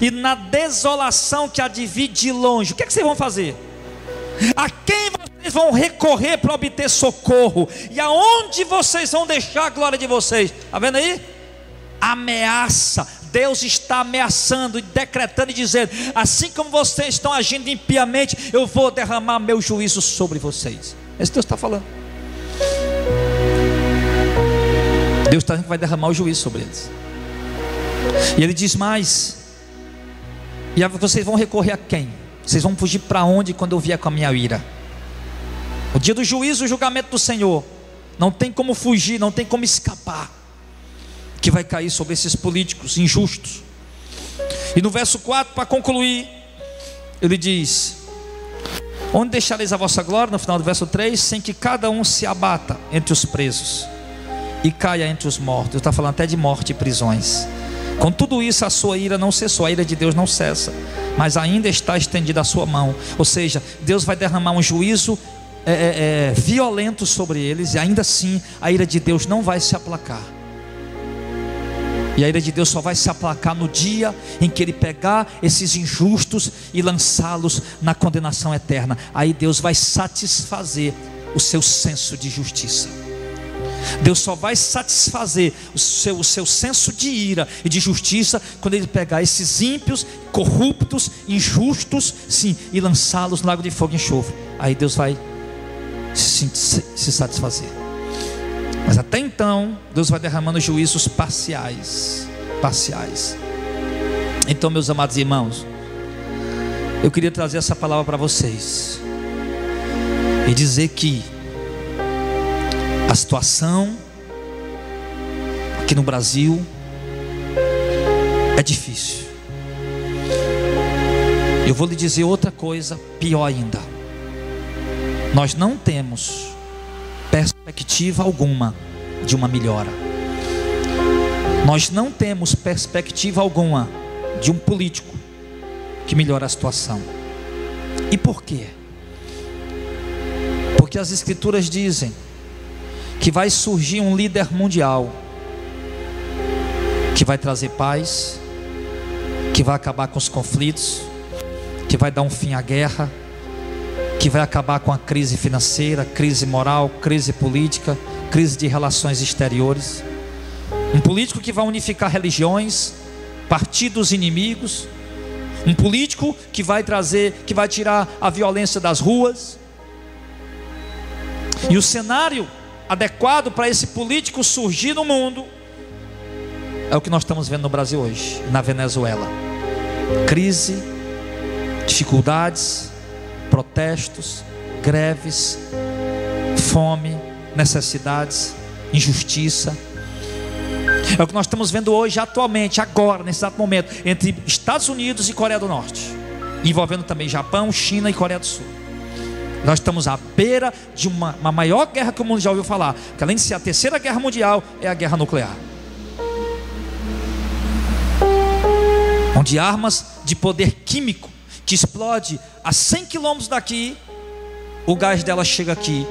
e na desolação que a divide de longe, o que é que vocês vão fazer? A quem vocês vão recorrer para obter socorro? E aonde vocês vão deixar a glória de vocês? Está vendo aí? Ameaça. Deus está ameaçando e decretando e dizendo: assim como vocês estão agindo impiamente, eu vou derramar meu juízo sobre vocês. Esse Deus está falando. Deus está dizendo que vai derramar o juízo sobre eles. E Ele diz mais: e vocês vão recorrer a quem? Vocês vão fugir para onde quando eu vier com a minha ira? O dia do juízo, o julgamento do Senhor, não tem como fugir, não tem como escapar, que vai cair sobre esses políticos injustos. E no verso 4, para concluir, ele diz: onde deixareis a vossa glória? No final do verso 3, sem que cada um se abata entre os presos e caia entre os mortos. Está falando até de morte e prisões. Com tudo isso, a sua ira não cessou. A ira de Deus não cessa, mas ainda está estendida a sua mão. Ou seja, Deus vai derramar um juízo violento sobre eles, e ainda assim a ira de Deus não vai se aplacar. E a ira de Deus só vai se aplacar no dia em que Ele pegar esses injustos e lançá-los na condenação eterna. Aí Deus vai satisfazer o seu senso de justiça. Deus só vai satisfazer o seu senso de ira e de justiça quando Ele pegar esses ímpios, corruptos, injustos, sim, e lançá-los no lago de fogo e enxofre. Aí Deus vai se satisfazer. Mas até então, Deus vai derramando juízos parciais. Então, meus amados irmãos, eu queria trazer essa palavra para vocês e dizer que a situação aqui no Brasil é difícil. Eu vou lhe dizer outra coisa pior ainda: nós não temos perspectiva alguma de uma melhora. Nós não temos perspectiva alguma de um político que melhore a situação. E por quê? Porque as Escrituras dizem que vai surgir um líder mundial que vai trazer paz, que vai acabar com os conflitos, que vai dar um fim à guerra, que vai acabar com a crise financeira, crise moral, crise política, crise de relações exteriores. Um político que vai unificar religiões, partidos inimigos. Um político que vai tirar a violência das ruas. E o cenário adequado para esse político surgir no mundo é o que nós estamos vendo no Brasil hoje, na Venezuela. Crise, dificuldades, protestos, greves, fome, necessidades, injustiça. É o que nós estamos vendo hoje, atualmente, agora, nesse exato momento, entre Estados Unidos e Coreia do Norte, envolvendo também Japão, China e Coreia do Sul. Nós estamos à beira de uma maior guerra que o mundo já ouviu falar, que além de ser a terceira guerra mundial, é a guerra nuclear, onde armas de poder químico que explode a 100 quilômetros daqui, o gás dela chega aqui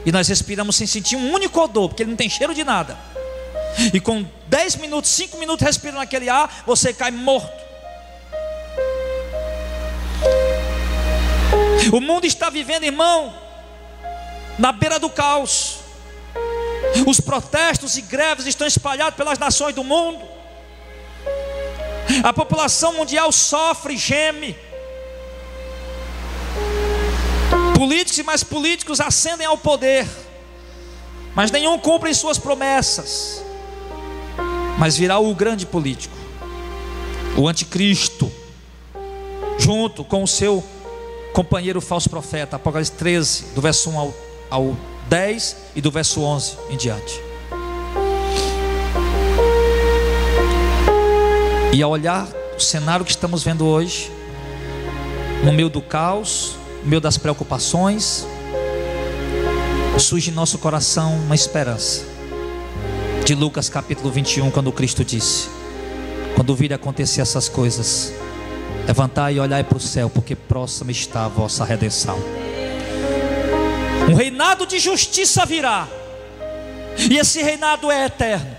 e nós respiramos sem sentir um único odor, porque ele não tem cheiro de nada. E com 10 minutos, 5 minutos respirando aquele ar, você cai morto. O mundo está vivendo, irmão, na beira do caos. Os protestos e greves estão espalhados pelas nações do mundo. A população mundial sofre e geme. Políticos e mais políticos ascendem ao poder, mas nenhum cumpre suas promessas. Mas virá o grande político, o anticristo, junto com o seu companheiro falso profeta. Apocalipse 13, do verso 1 ao 10 e do verso 11 em diante. E ao olhar o cenário que estamos vendo hoje, no meio do caos, no meio das preocupações, surge em nosso coração uma esperança. De Lucas capítulo 21, quando Cristo disse: quando virem acontecer essas coisas, levantai e olhai para o céu, porque próxima está a vossa redenção. Um reinado de justiça virá, e esse reinado é eterno.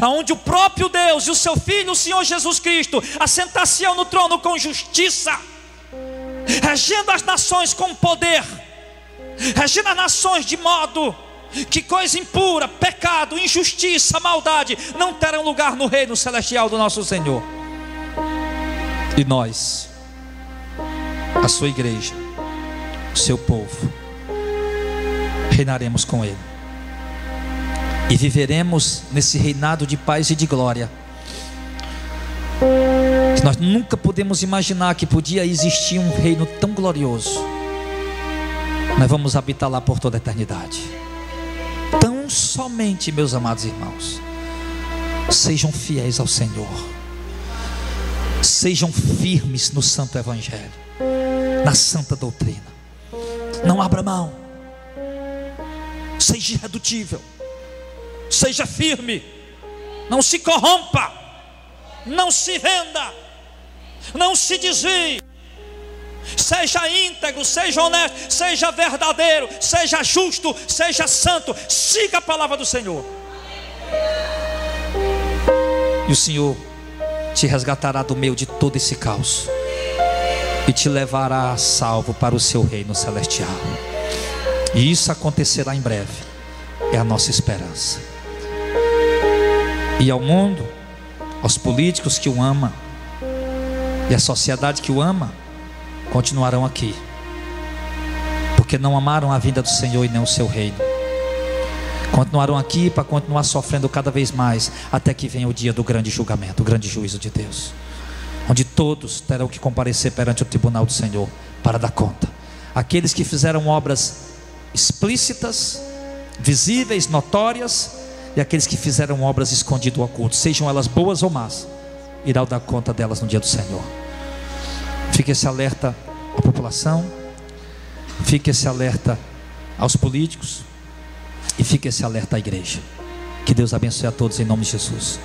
aonde o próprio Deus e o seu Filho, o Senhor Jesus Cristo, assentar-se-ão no trono com justiça, regendo as nações com poder, regendo as nações de modo que coisa impura, pecado, injustiça, maldade não terão lugar no reino celestial do nosso Senhor. E nós, a sua igreja, o seu povo, reinaremos com Ele e viveremos nesse reinado de paz e de glória que nós nunca podemos imaginar que podia existir um reino tão glorioso. Nós vamos habitar lá por toda a eternidade. Tão somente, meus amados irmãos, sejam fiéis ao Senhor, sejam firmes no santo evangelho, na santa doutrina. Não abra mão, seja irredutível, seja firme, não se corrompa, não se venda, não se desvie. Seja íntegro, seja honesto, seja verdadeiro, seja justo, seja santo. Siga a palavra do Senhor, e o Senhor te resgatará do meio de todo esse caos e te levará a salvo para o seu reino celestial. E isso acontecerá em breve, é a nossa esperança. E ao mundo, aos políticos que o amam e à sociedade que o ama, continuarão aqui, porque não amaram a vinda do Senhor e nem o seu reino. Continuarão aqui para continuar sofrendo cada vez mais, até que venha o dia do grande julgamento, o grande juízo de Deus, onde todos terão que comparecer perante o tribunal do Senhor para dar conta. Aqueles que fizeram obras explícitas, visíveis, notórias, e aqueles que fizeram obras escondidas ou ocultas, sejam elas boas ou más, irão dar conta delas no dia do Senhor. Fique esse alerta à população, fique esse alerta aos políticos, e fique esse alerta à igreja. Que Deus abençoe a todos em nome de Jesus.